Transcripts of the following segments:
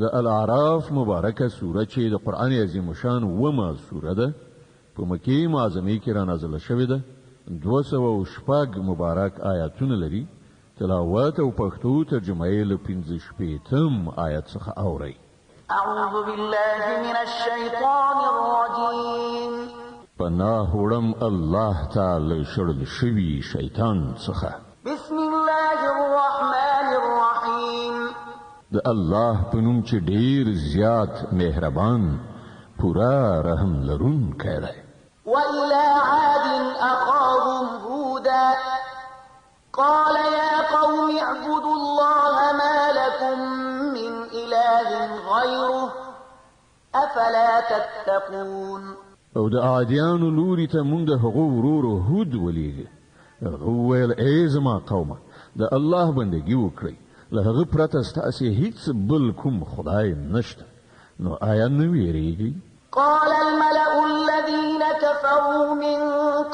د الاعراف مبارکه سوره چې د قرآن عظیم شان ومه سوره ده په مکې معظمې کې را نازله شوې ده 206 مبارک آیاتونه لري تلاوت او پښتو ترجمه یې له 15 آیت څخه اورئ اعوذ بالله من الشیطان الرجیم پناه وړم الله تعالی شړل شوي شیطان څخه بسم الله الرحمن الرحیم د الله په نوم چې ډیر زیات مهربان پورا رحم لرونکی دی وإلى عاد أخاهم هودا قال يا قوم اعبدوا الله ما لكم من إله غيره أفلا تتقون او د عادیانو لوري ته مونږ د هغو ورورو هود ولیږه هغه ویل ای زما قومه د الله بندګي وکړئ له هغه پرته ستاسې هیڅ بل کوم خدای نشته نو آیا نه ویریږئ قال الملأ الذين كفروا من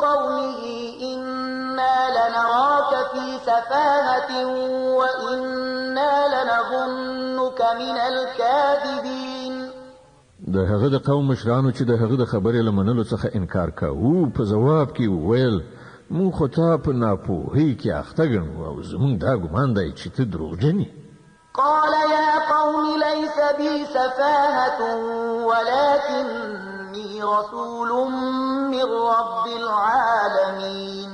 قومه إنا لنراك في سفاهة وإنا لنظنك من الكاذبين د هغه د قوم مشرانو چې د هغه د خبرې لمنلو څخه انکار کاوه په جواب کې وویل مو خو تا په ناپوهۍ کې اخته ګڼو او زموږ دا ګمان دی چې ته دروغجن یې قال يا قوم ليس بي سفاهة ولكني رسول من رب العالمين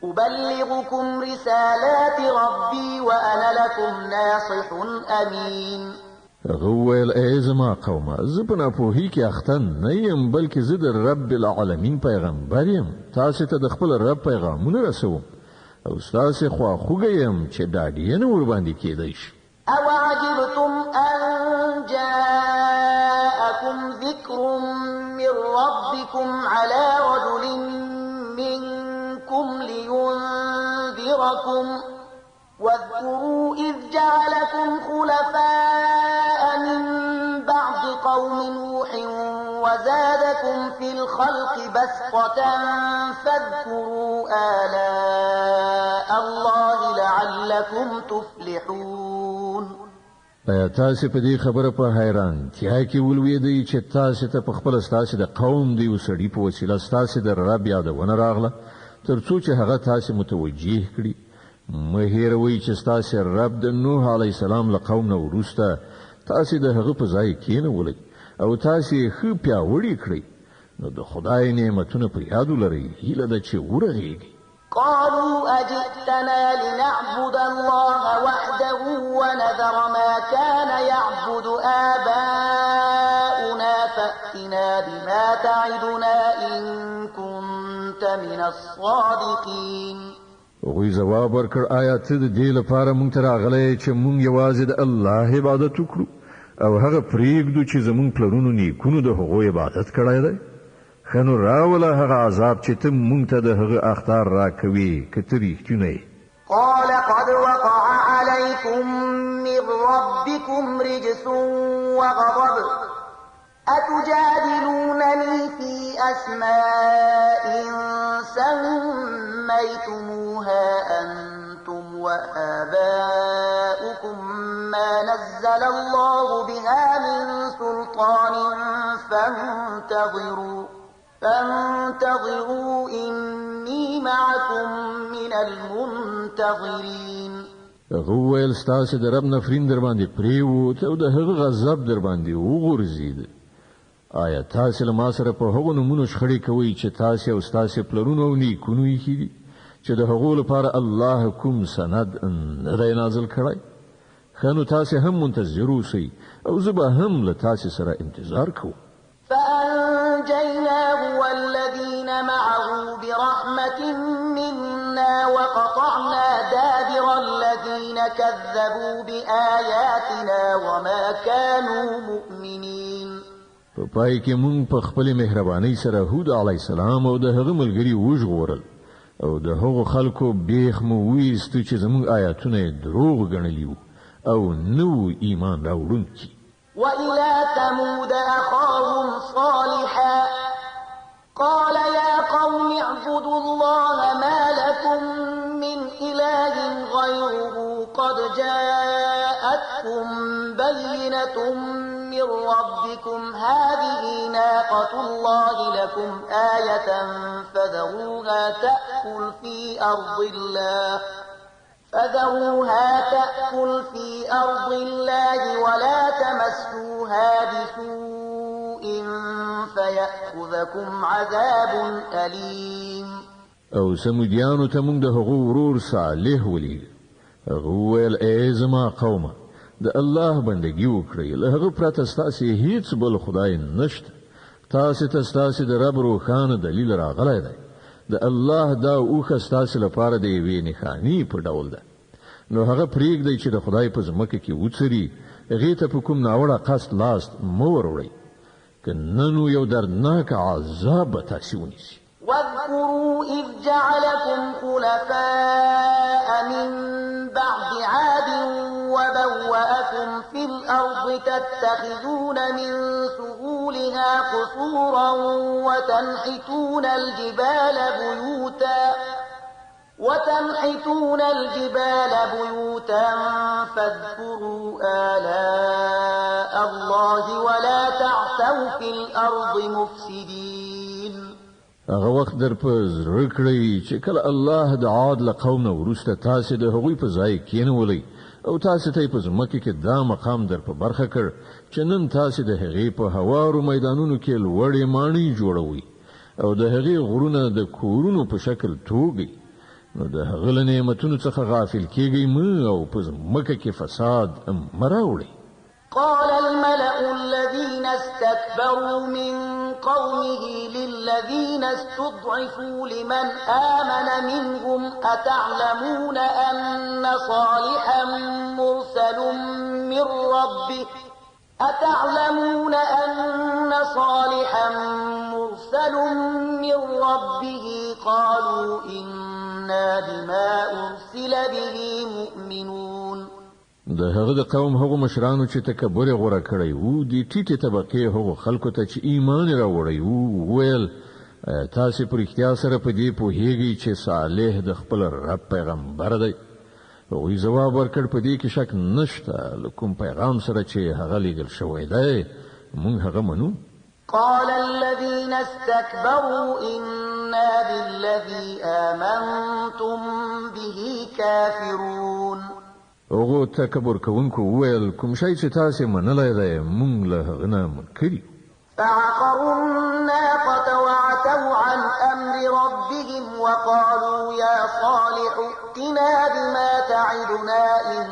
أبلغكم رسالات ربي وأنا لكم ناصح أمين هغه وویل ای زما قومه زه په ناپوهۍ کې اخته نه یم بلکې زه د رب العالمین پیغمبر یم تاسې ته د خپل رب پیغامونه رسوم او ستاسې خواخوږی یم چې ډاډینه ورباندې کیدی شي أوعجبتم أن جاءكم ذكر من ربكم على رجل منكم لينذركم واذكروا إذ جعلكم خلفاء من بعد قوم نوح وزادكم في الخلق بسطة فاذكروا آلاء الله لعلكم تفلحون ایا تاسې په دې خبره په حیرانتیا کې ولوېدئ چې تاسې ته په خپله ستاسې د قوم د یو سړي په وسیله ستاسې د رب یادونه راغله تر څو چې هغه تاسې متوجه کړي مه هېروئ چې ستاسې رب د نوح علیه السلام له قوم نه وروسته تاسې د هغه په ځای کېنولئ او تاسې یې ښه پیاوړي کړئ نو د خدای نعمتونه په یاد ولرئ هیله ده چې ورغېږئ قالوا أجئتنا لنعبد الله وحده ونذر ما كان يعبد آباؤنا فأتنا بما تعدنا إن كنت من الصادقين هغوی ځواب ورکړ آیا ته د دې لپاره موږ ته راغلی چې موږ یوازې د الله عبادت وکړو او هغه پرېږدو چې زموږ پلرونو نیکونو د هغو عبادت کړی دی ښه نو راوله هغه عذاب چې ته موږ ته د هغه اخطار راکوې که ته رښتینی قال قد وقع عليكم من ربكم رجس وغضب أتجادلونني في أسماء سميتموها أنتم وآباؤكم ما نزل الله بها من سلطان فانتظروا إني معكم من المنتظرين هغه وویل ستاسې د رب نفرین در باندې پرېوت او د هغه غضب در باندې وغورځېد آیا تاسې له ما سره په هغو نومونو شخړې کوئ چې تاسې او ستاسې پلرونو او نیکونو ایښي دي چې د هغو لپاره الله کوم سند نه دی نازل کړی ښه نو تاسې هم منتظر اوسئ او زه به هم له تاسې سره انتظار کوم فأنجيناه والذين معه برحمة منا وقطعنا دابر الذين كذبوا بآياتنا وما كانوا مؤمنين په پای کې مونږ په خپلې مهربانۍ سره هود علیه السلام او د هغه ملګري وژغورل او د هغو خلکو بیخ مو ویستو چې زموږ آیاتونه یې دروغ ګڼلي وو او نو ایمان راوړونکي وإلى ثمود أخاهم صالحا قال يا قوم اعبدوا الله ما لكم من إله غيره قد جاءتكم بينة بينة من ربكم هذه ناقة الله لكم آية فذروها تأكل في أرض الله ولا تمسوها بسوء فيأخذكم عذاب أليم. او سمودیانو ته موږ د هغو ورور صالح ولید. هغه وویل ای زما قومه د الله بندګي وکړئ، له هغه پرته ستاسې هیڅ بل خدای نشته. تاسې ته ستاسې د رب روښانه دلیل راغلی دی. د الله دا اوښه ستاسې لپاره د یوې نښانې په ډول ده. نو هغه پرېږدئ چې د خدای په ځمکه کې وڅري، هغې ته په کوم ناوړه قصد لاس مه وروړئ، که نه نو یو دردناک عذاب به تاسې ونیسي. واذكروا إذ جعلكم خلفاء من بعد عاد وبوأكم في الأرض تتخذون من سهولها قصورا وتنحتون الجبال بيوتا فاذكروا آلاء الله ولا تعثوا في الأرض مفسدين. هغه وخت در په زړه کړئ چې کله الله د عاد له قوم نه وروسته تاسې د هغوی په ځای کېنولئ او تاسې ته یې په ځمکه کې دا مقام در په برخه کړ چې نن تاسې د هغې په هوارو میدانونو کې لوړې ماڼۍ جوړوئ او د هغې غرونه د کورونو په شکل توږئ. نو د هغه له نعمتونو څخه غافل کېږئ مه او په ځمکه کې فساد مه راوړئ. قال الملأ الذين استكبروا من قومه للذين استضعفوا لمن آمن منهم أتعلمون أن صالحا مرسل من ربه قالوا إنا بما أرسل به مؤمنون. د هغه د قوم هغو مشرانو چې تکبر یې غوره کړی وو، د ټیټې طبقې هغو خلکو ته چې ایمان یې راوړی وو، ویل تاسې په رښتیا سره په دې پوهیږئ چې صالح د خپل رب پیغمبر دی. هغوی ځواب ورکړ په دې کې شک نشته، له کوم پیغام سره چې هغه لیږل شوی دی موږ هغه منو. قال الذين استكبروا إنا بالذي آمنتم به كافرون. هغو تکبر کوونکو وویل کوم شی چې تاسې منلی دی موږ له هغه نه منکر یو. فعقروا الناقة وعتوا عن أمر ربهم وقالوا يا صالح ائتنا بما تعدنا إن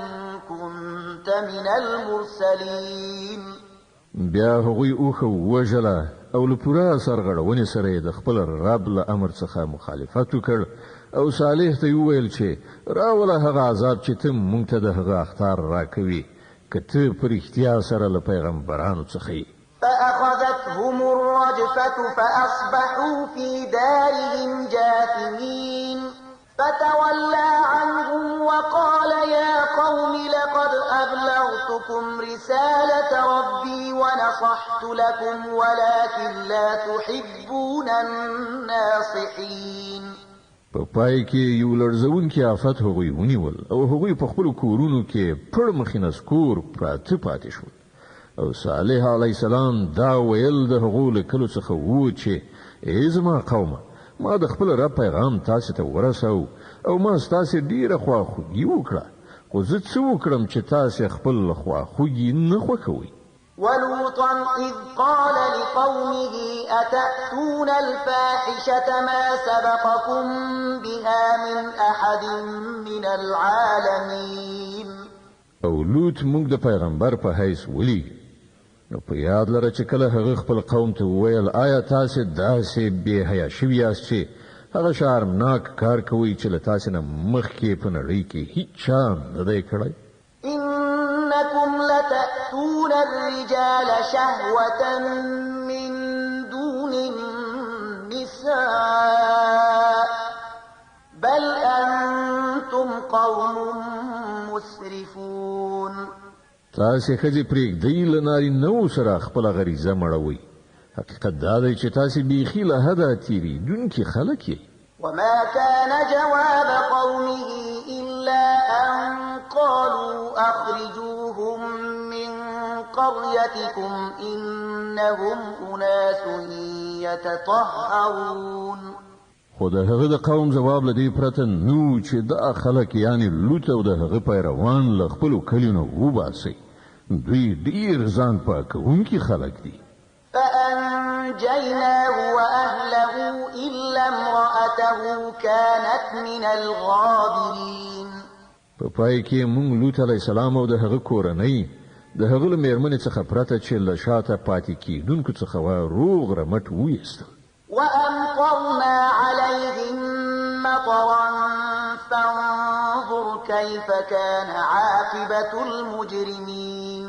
كنت من المرسلين. بیا هغوی اوښه ووژله او له پوره سرغړونې سره یې د خپل رب له امر څخه مخالفت وکړ او صالح ته وویل چې راوله هغه عذاب چې ته موږ ته د هغه اخطار راکوي که ته په رښتیا سره له پیغمبرانو څخه یې. فأخذتهم الرجفة فأصبحوا في دارهم جاثمين فتولى عنهم وقال يا قوم لقد أبلغتكم رسالة ربي ونصحت لكم ولكن لا تحبون الناصحين. په پای کې یو لړزونکي آفت هغوی ونیول او هغوی په خپلو کورونو کې پړ مخې نسکور پراته پاتې شول او صالح علیه السلام دا ویل د هغو له کلو څخه و چې ای زما قومه ما د خپل رب پیغام تاسې ته ورسو او ما ستاسې ډیره خواخوږي وکړه، خو زه څه وکړم چې تاسې خپل خواخوږي نه خوښوئ. ولوطا إذ قال لقومه أتأتون الفاحشة ما سبقكم بها من أحد من العالمين. او لوط موږ د پیغمبر په حیث ولیږي. نو په یاد لره چې کله هغه خپل قوم ته وویل آیا تاسې داسې بې حیا شوي یاست چې هغه شرمناک کار کوئ چې له تاسې نه مخکې په نړۍ کې هیڅ چا نه دی کړی. إنكم لتأتون الرجال شهوة من دون النساء بل أنتم قوم مسرفون. تاسې ښځې پرېږدئ له نارینه‌وو سره خپله غریزه مړوئ. حقیقت دا دی چې تاسې بیخي له حده تېرېدونکي خلک یئ. وما كان جواب قومه إلا أن قالوا أخرجوهم من قريتكم إنهم أناس يتطهرون. خو د هغه د قوم جواب لدی پرته نو چې د خلک یعنی لوط او د هغه پیروان ل خپل کلینو وباسي دوی ډیر ځان پاکونکي خلک دي. فأنجيناه وأهله إلا امرأته كانت من الغابرين. په پای کې مونږ لوط علی السلام او د هغه کورنۍ د هغه له میرمنې څخه پرته چې له شاته پاتې کیدونکو څخه روغ رمټ وېستل. وأمطرنا عليهم مطرا فانظر كيف كان عاقبة المجرمين.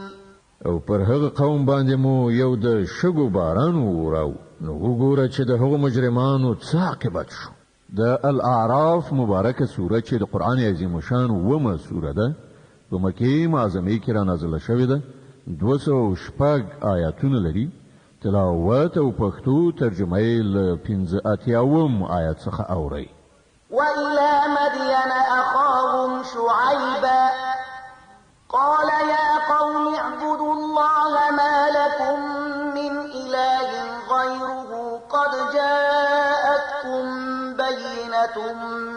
او پر هغه قوم باندې مو یو د شګو باران وراو نو وګوره چې د هغو مجرمانو څه عاقبت شو. د الاعراف مبارکه سوره چې د قران عظیم شان ومه سوره ده په مکه معظمه کې را نازله شوې ده 206 آیاتونه لري. تلاوت او پښتو ترجمه یې له 15 آیات څخه اوري. وإلى مدين أخاهم شعيبا قال يا قوم اعبدوا الله ما لكم من إله غيره قد جاءتكم بينة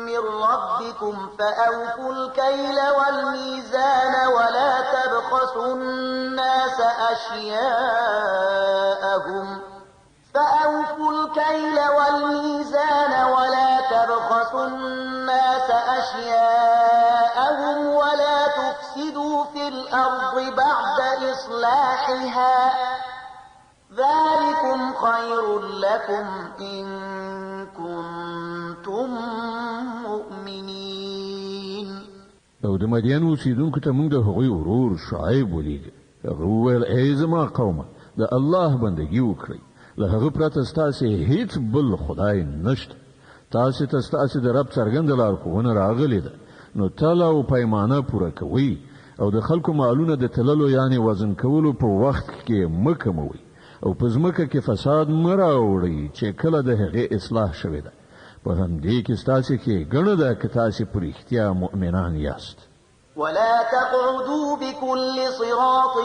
من ربكم فأوفوا الكيل والميزان ولا تبخسوا الناس أشياءهم ولا تفسدوا في الأرض بعد إصلاحها ذلكم خير لكم إن كنتم مؤمنين. او د مدین اوسیدونکو ته موږ د هغوی ورور شعیب ولید. هغه وویل ای زما قومه د الله بندگی وکړئ له هغه پرته ستاسې هیڅ بل خدای نشته. تاسې ته ستاسې د رب څرګنده لارښوونه راغلې ده نو تله او پیمانه پوره کوئ او د خلکو مالونه د تللو یعنی وزن کولو په وخت کې مه کموئ او په ځمکه کې فساد مه راوړئ چې کله د هغې اصلاح شوې ده. په همدې کې ستاسې ښېګڼه ده که تاسې په رښتیا مؤمنان یاست. ولا تقعدوا بكل صراط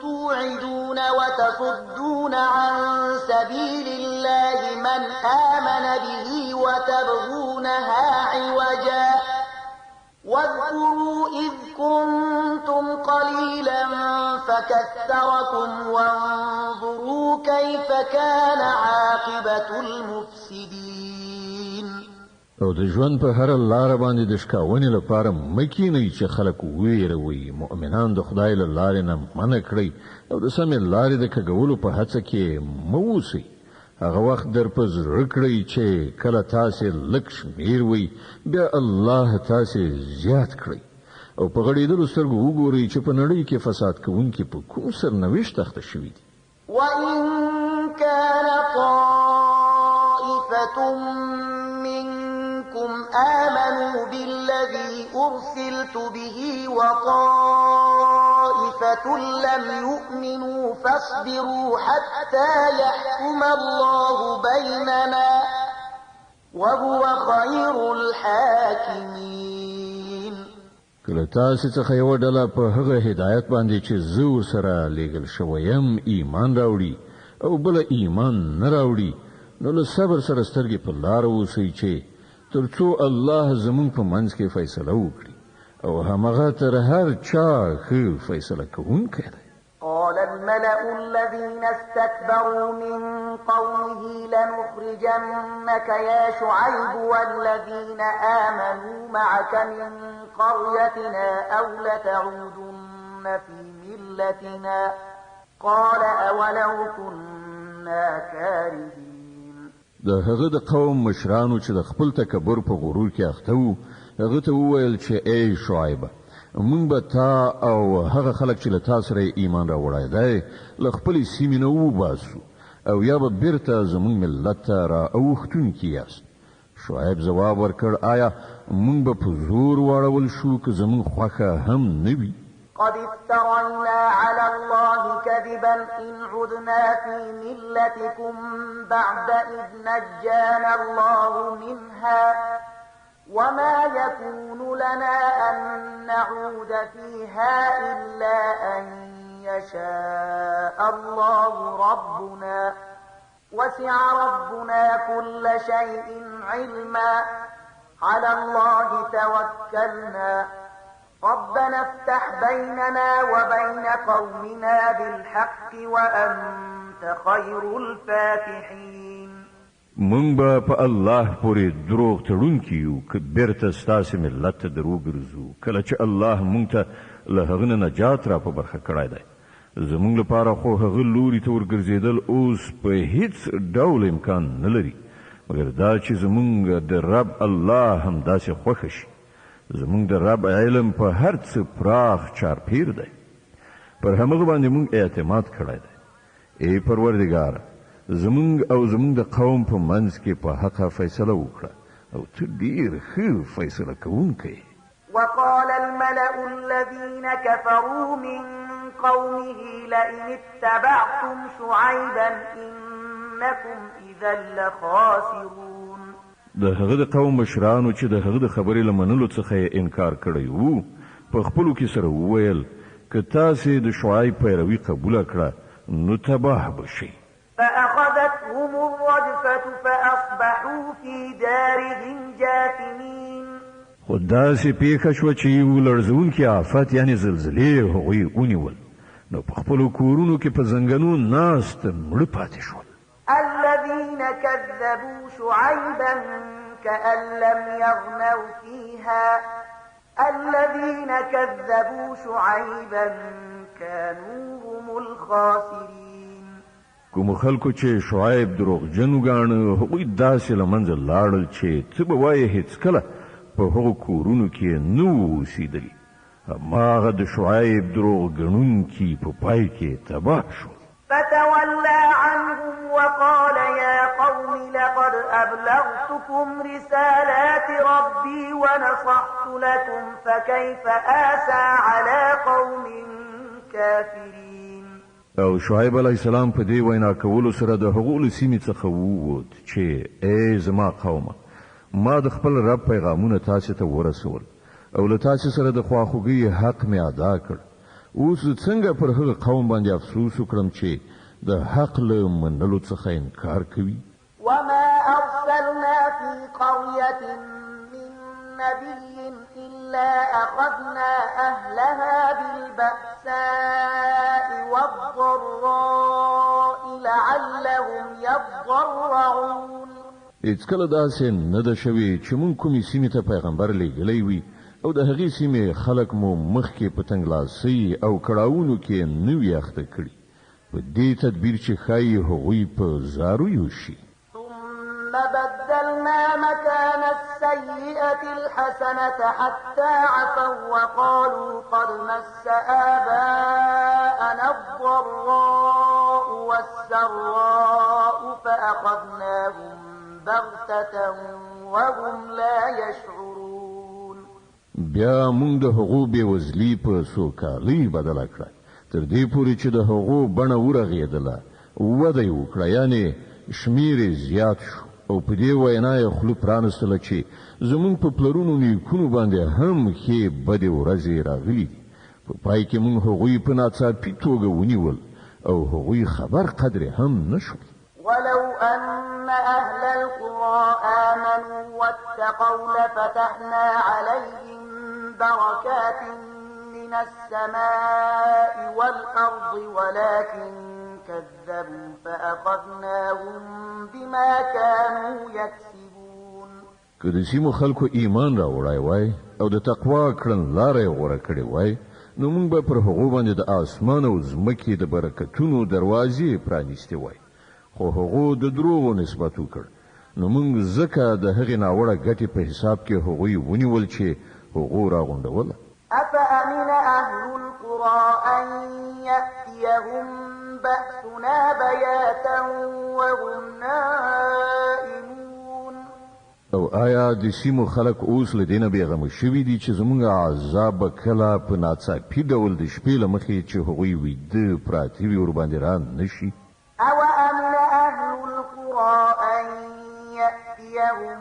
توعدون وتصدون عن سبيل الله من آمن به وتبغونها عوجا واذكروا إذ كنتم قليلا فكثركم وانظروا كيف كان عاقبة المفسدين. او د ژوند په هر لار باندې د شکاونې لپاره مکینې چې خلک ویروي مؤمنان د خدای له لارې نه منع کړئ او د سمې لارې د کږولو په هڅه کې مه اوسئ. هغه وخت در په زړه کړئ چې کله تاسې لږ شمېر وئ بیا الله تاسې زیات کړئ او په غړېدلو سترګو وګورئ چې په نړۍ کې فساد کوونکي په کوم سرنوشت اخته شوي دي. وإن كان طائفة آمنوا بالذي أرسلت به وطائفة لم يؤمنوا فاصبروا حتى يحكم الله بيننا وهو خير الحاكمين. کله تاسې څخه یوه ډله په هغه هدایت باندې چې زه ورسره لېږل شوی یم ایمان راوړي او بله ایمان نه راوړي نو له صبر سره سترګې په لاره اوسئ چې ترڅو الله زمون په منځ کې فیصله وکړي او همغه تر هر چا ښه فیصله کوونکی دی. قال الملأ الذين استكبروا من قومه لنخرجنك يا شعيب والذين آمنوا معك من قريتنا أو لتعودن في ملتنا قال أولو كنا كارهين. د هغه د قوم مشرانو چې د خپل تکبر په غرور کې اخته وو هغه ته وویل چې ای شعیب موږ به تا او هغه خلک چې له تا سره ایمان راوړی دی له خپلې سیمې نه وباسو او یا به بیرته زموږ ملت ته را اوښتونکي یاست. شعیب ځواب ورکړ آیا موږ به په زور واړول شو که زموږ خوښه هم نه وي؟ قد افترينا على الله كذبا إن عدنا في ملتكم بعد إذ نجانا الله منها وما يكون لنا أن نعود فيها إلا أن يشاء الله ربنا وسع ربنا كل شيء علما على الله توكلنا ربنا افتح بيننا وبين قومنا بالحق وأنت خير الفاتحين. مونږ به په الله پورې دروغ تړونکي یو که بیرته ستاسې ملت ته دروغ ګرځو کله چې الله مونږ ته له هغه نه نجات را په برخه کړی دی. زمونږ لپاره خو هغه لوري ته ورګرځېدل اوس په هیڅ ډول امکان نه لري مګر دا چې زمونږ د رب الله همداسې خوښه شي. زمونږ د رب علم په هر څه پراخ چارپیر دی. پر همغه باندې مونږ اعتماد کړی دی. ای پروردګاره زمونږ او زمونږ د قوم په منځ کې په حقه فیصله وکړه او ته ډېر ښه فیصله کوونکی. وقال الملأ الذين كفروا من قومه لئن اتبعتم شعيبا إنكم إذا لخاسرون. د هغه د قوم مشرانو چې د هغه د خبرې له منلو څخه یې انکار کړی وو په خپلو کې سره وویل که تاسې د شعیب پیروي قبوله کړه نو تباه به شئ. فأخذتهم الرجفة فأصبحوا في دارهم جاثمين. خو داسې پیښه شوه چې یو لړزونکی آفت یعنې زلزلې هغوی ونیول نو په خپلو کورونو کې په زنګنو ناست مړه پاتې شول. الذين كذبوا شعيبا كأن لم يغنوا فيها الذين كذبوا شعيبا كانوا هم الخاسرين. کوم خلکو چې شعیب دروغجن وګاڼه هغوی داسې له منځه لاړل چې ته به وایې هېڅکله په هغو کورونو کې نه وو اوسېدلي. هماغه د شعیب دروغ ګڼونکي په پای کې تباه شو. فتولى عنهم وقال يا قوم لقد أبلغتكم رسالات ربي ونصحت لكم فكيف آسى على قوم كافرين. او شعیب علیه السلام په دې وینا کولو سره د هغو له سیمې څخه ووت چې ای زما قومه ما د خپل رب پیغامونه تاسې ته ورسول او له تاسې سره د خواخوږۍ حق مې ادا کړ. اوس څنګه پر هغه قوم باندې افسوس وکړم چې د حق له منلو څخه انکار کوي. وما أرسلنا في قرية من نبي إلا أخذنا أهلها بالبأساء والضراء لعلهم يضرعون. هېڅکله داسې نه ده شوې چې موږ کومې سیمې ته پیغمبر لیږلی وي او د هغې سیمې خلک مو مخکې په تنګلاسۍ او کړاوونو کې نه وي اخته کړي په دې تدبیر چې ښایي هغوی په زارویو شي. ثم بدلنا مكان السيئة الحسنة حتى عفوا وقالوا قد مس آباءنا الضراء والسراء فأخذناهم بغتة وهم لا يشعرون. بیا موږ د هغو بېوزلي په سوکالۍ بدله کړه تر دې پورې چې د هغو بڼه ورغېدله وده یې وکړه یعنې شمیر یې زیات شو او په دې وینا یې خوله پرانستله چې زموږ په پلرونو نیکونو باندې هم ښې بدې ورځې راغلي دي. په پای کې موږ هغوی په ناڅاپي توګه ونیول او هغوی خبر قدرې هم نه شول. ولو أن أهل القرى آمنوا واتقوا لفتحنا عليهم بركات من السماء والأرض ولكن كذبوا فأخذناهم بما كانوا يكسبون. که د سیمو خلکو ایمان راوړی وای او د تقوا کړنلاره یې غوره کړې وای نو موږ به پر هغو باندې د اسمان او ځمکې د برکتونو دروازې پرانیستې وای خو هغو د دروغو نسبت وکړ نو موږ ځکه د هغې ناوړه ګټې په حساب کې هغوی ونیول چې هغو راغونډوله. أفأمن أهل القرى أن يأتيهم بأسنا بياتا وهم نائمون. او آیا د سیمو خلک اوس له دې نه بېغمه شوي دي چې زموږ عذاب به کله په ناڅاپي ډول د شپې له مخې چې هغوی ویده پراته وي ورباندې را نه شي؟ أوأمن أهل القرى أن يأتيهم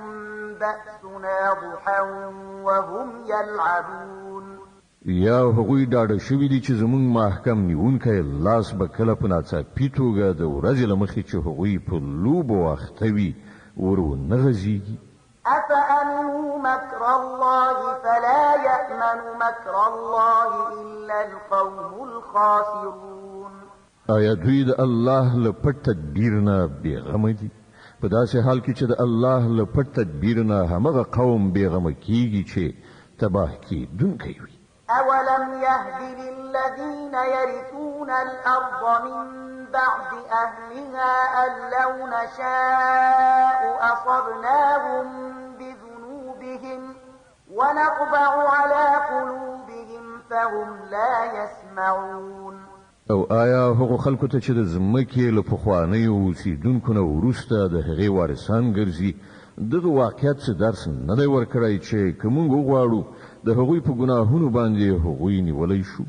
بأسنا ضحى وهم يلعبون. یا هغوی ډاډه شوي دي چې زموږ محکم نیونکی لاس به کله په ناڅاپي توګه د ورځې له مخې چې هغوی په لوبو اخته وي ور ونه غځېږي. أفأمنوا مكر الله فلا يأمن مكر الله إلا القوم الخاسرون. آیا دوی د الله له پټ تدبیر نه بېغمه دي؟ په داسې حال کې چې د الله له پټ تدبیر نه همغه قوم بېغمه کېږي چې تباه کېدونکی وي. أولم يهد للذين يرثون الأرض من بعد أهلها أن لو نشاء أصبناهم بذنوبهم ونطبع على قلوبهم فهم لا يسمعون. او آیا هغو خلکو ته چې د ځمکې له پخوانیو اوسېدونکو نه وروسته د هغې وارثان ګرځي دغه واقعیت څه درس نه دی ورکړی چې که موږ وغواړو د هغوی په ګناهونو باندې هغوی نیولی شو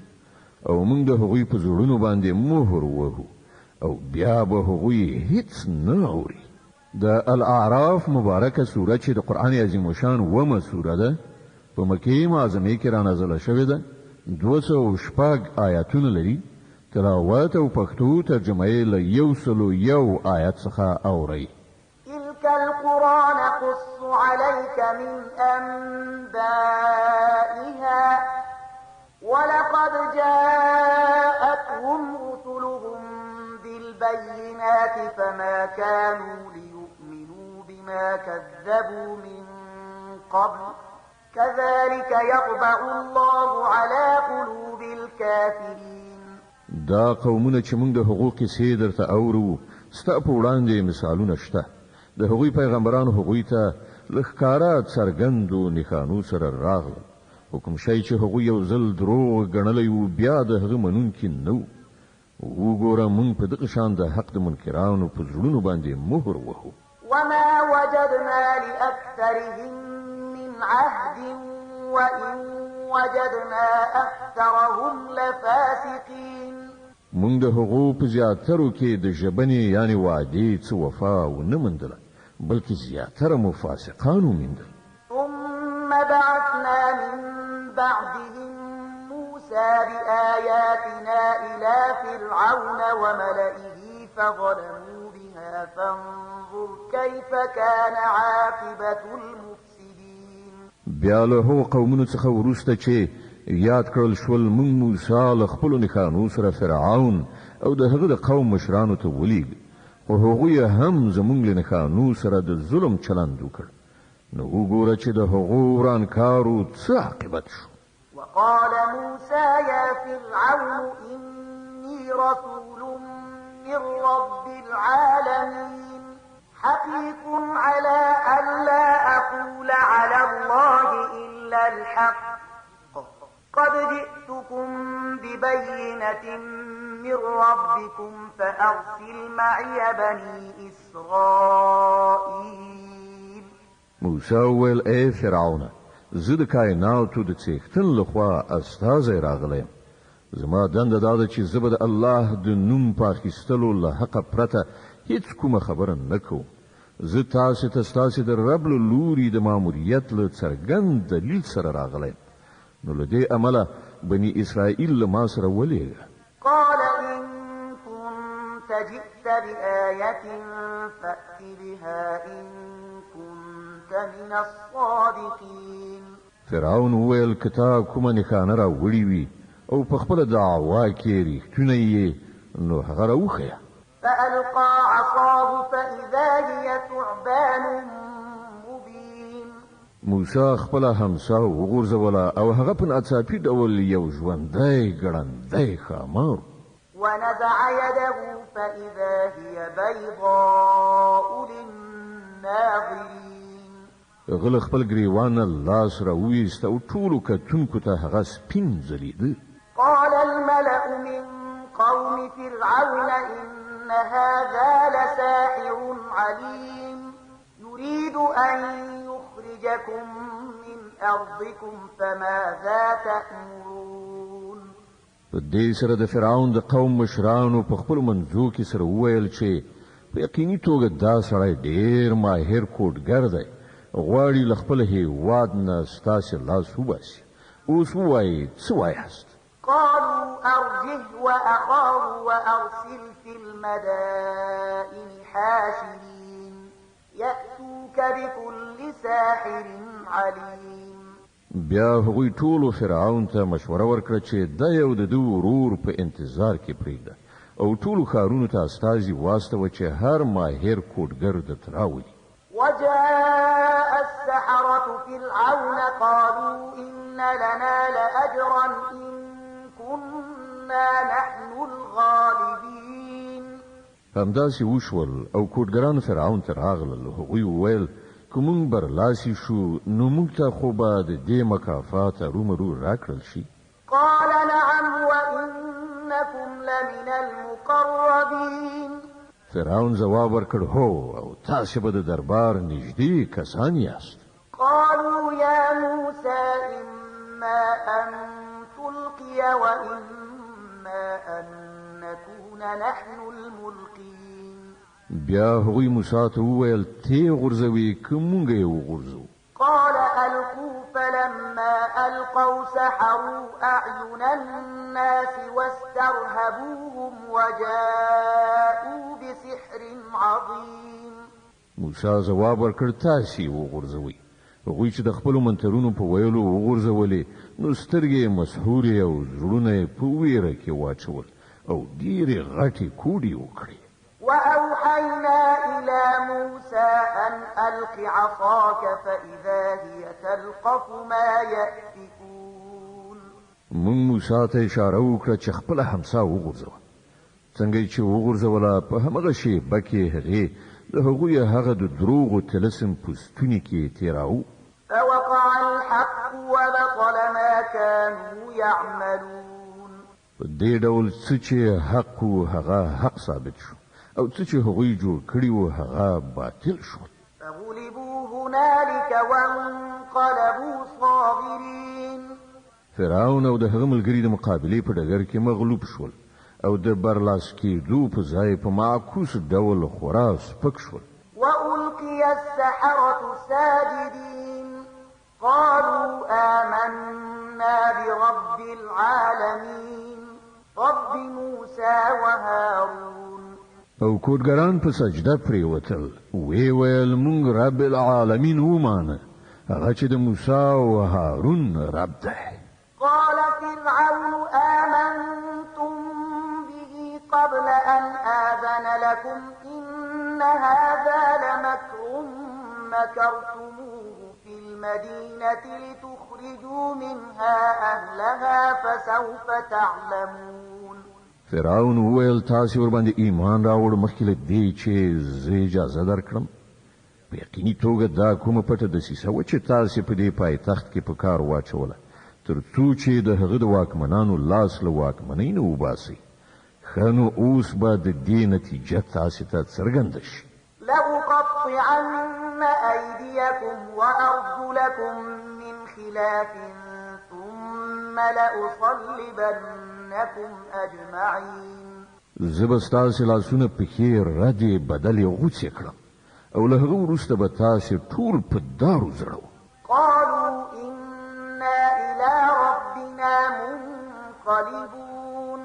او موږ د هغوی په زړونو باندې مهر وهو او بیا به هغوی هیڅ نه اوري. د الاعراف مبارکه سوره چې د قرآن عظیم شان ومه سوره ده په مکې معظمې کې رانازله شوې ده. 206 آیاتونه لري. تلاوت او پښتو ترجمه یې له 101 آیت څخه اورئ. تلك القرى نقص عليك من أنبائها ولقد جاءتهم رسلهم بالبينات فما كانوا ليؤمنوا بما كذبوا من قبل كذلك يطبع الله على قلوب الكافرين. دا قومونه چې موږ د حقوق کیسې درته اورو ستا په وړاندې مثالونه شته. د هغوی پیغمبرانو هغوی ته له ښکاره څرګندو نښانو سره راغلل. حکم شی چې هغوی یو ځل دروغ ګڼلی و بیا د هغه منونکي نه و. وګوره موږ په دغه شان د حق د منکرانو په زړونو باندې مهر وهو. وما وجدنا لأكثرهم من عهد وإن وجدنا أكثرهم لفاسقين. موږ د هغو په زیاترو کې د ژبنې یعنی وعدې څه وفا ونه موندله بلکې زیاتره مو فاسقان وموندل. ثم بعثنا من بعدهم موسى بآياتنا إلى فرعون وملئه فظلموا بها فانظر كيف كان عاقبة المفسدين. بیا له هغو قومونو څخه وروسته چې یاد کړل شول موږ موسی له خپلو نښانو سره فرعون او د هغه د قوم مشرانو ته ولیږه خو هغوی هم زموږ له نښانو سره د ظلم چلند وکړ. نو وګوره چې د هغو ورانکارو څه عاقبت شو. وقال موسى يا فرعون إني رسول من رب العالمين حقيق على ألا أقول على الله إلا الحق قد جئتكم ببينة من ربكم فأرسل معي بني إسرائيل. موسی وویل ای فرعون زه د کائناتو د څښتن لخوا استازی راغلی یم. زما دنده دا ده چې زه به د الله د نوم په اخیستلو له حقه پرته هیڅ کومه خبره نه کوم. زه تاسې ته ستاسې د رب له لوري د ماموریت له څرګند دلیل سره راغلی یم. نو له دې امله بني اسرائیل له ما سره ولېږه. قال إن كنت جئت بآية فأت بها إن كنت من الصادقين. فرعون وویل که تا کومه نښانه راوړې وي او په خپله دعوا کې رښتونه یې نو هغه راوښیه. فألقى عصاه فإذا هي ثعبان مبين. موسی خپله همسا وغورځوله او هغه په ناڅاپي ډول یو ژوندی ګړندی ښامار. ونزع يده فإذا هي بيضاء للناظرين. هغه له خپل ګریوان نه لاس راوویسته او ټولو کتونکو ته هغه سپین ځلېده. قال الملأ من قوم فرعون إن هذا لساحر عليم يريد أن يخرجكم من أرضكم فماذا تأمرون. په دې سره د فرعون د قوم مشرانو په خپلو منځو کې سره وویل چې په یقیني توګه دا سړی ډېر ماهر کوډګر دی غواړي له خپل هېواد نه ستاسې لاس وباسي. اوس وایي څه وایاست؟ قالوا أرجه وأخاه وأرسل في المدائن حاشرين يأتوك بكل ساحر عليم. بیا هغوی ټولو فرعون ته مشوره ورکړه چې د یو د دوی ورور په انتظار کې پرېږده او ټولو ښارونو ته استازي واستوه چې هر ماهر کوډګر درته راولي. وجاء السحرة فرعون قالوا إن لنا لأجرا إن كنا نحن الغالبين. همداسې وشول او کوډګران فرعون ته راغلل. هغوی وویل که مونږ برلاسي شو نو مونږ ته خو به د دې مکافات ارومرو راکړل شي. قال نعم وإنكم لمن المقربين. فرعون جواب ورکړ هو او تاسو به د دربار نږدې کسان یاست. قالوا يا موسى إما أن تلقي وإما أن نكون نحن الملقين. بیا هغوی موسی ته وویل تی غورځوي که مونږ یې وغورځو. قال ألقوا فلما ألقوا سحروا أعين الناس واسترهبوهم وجاءوا بسحر عظيم. موسی جواب ورکړ تاسې وغورځوئ. هغوی چې د خپلو منترونو په ویلو وغورځولې نو سترګې مسحورې او زړونه یې په ویره کې واچول او ډېرې غټې کوډې وکړې. وأوحينا إلى موسى أن ألق عصاك فإذا هي تلقف ما يأفكون. موږ موسی ته اشاره وکړه چې خپله همسا وغورځوه. څنګه چې وغورځوله په همغه شیبه کې هغې د هغوی هغه د دروغو طلسم پوستوني کې تېراوه. فوقع الحق وبطل ما كانوا يعملون. په دې ډول څه چې حق و هغه حق ثابت شو او څه چې هغوی جوړ کړي وو هغه باطل شو. فغلبوا هنالك وانقلبوا صاغرين. فرعون او د هغه ملګري د مقابلې په ډګر کې مغلوب شول او د برلاس کېدو په ځای په معکوس ډول خورا سپک شول. وألقي السحرة ساجدين قالوا آمنا برب العالمين رب موسى وهارون. او کوډګران په سجده پریوتل وی ویل مونږ رب العالمین ومانه هغه چې د موسی او هارون رب دی. قال فرعون آمنتم به قبل أن آذن لكم إن هذا لمكر مكرتموه في المدينة لتخرجوا منها أهلها فسوف تعلمون. فرعون وویل تاسو ور باندې ایمان راوړ مخکې له دې چې زه اجازه درکړم. په یقیني توګه دا کومه پټه دسیسه وه چې تاسو په دې پایتخت کې په کار واچوله تر څو چې د هغه د واکمنانو لاس له واکمنۍ نه وباسئ. ښه نو اوس به د دې نتیجه تاسو ته څرګنده شي. لأقطعن أيديكم وأرجلكم من خلاف ثم لأصلبنكم أجمعين. زه به ستاسو لاسونه پښې ردې بدلې غوڅې کړم او له هغه وروسته به تاسو ټول په دارو زړوم. قالوا إنا إلى ربنا منقلبون.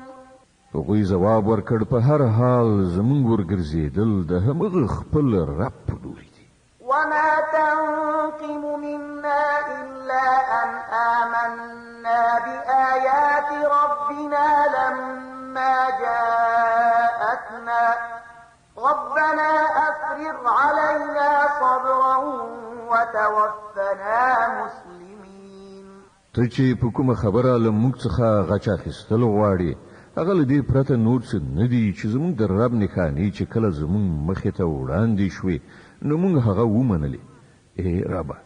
هغوی ځواب ورکړ په هر حال زمونږ ورګرځېدل د همغه خپل رب په لوري دي. وما تنقم منا إلا أن آمنا بآيات ربنا لما جاءتنا ربنا أفرغ علينا صبرا وتوفنا مسلمين. ته چې په کومه خبره له موږ څخه غچ اخیستل غواړې هغه له دې پرته نور څه نه دي چې زمونږ د رب نښانې چې کله زمونږ مخې ته وړاندې شوې نو موږ هغه ومنلې. ای ربه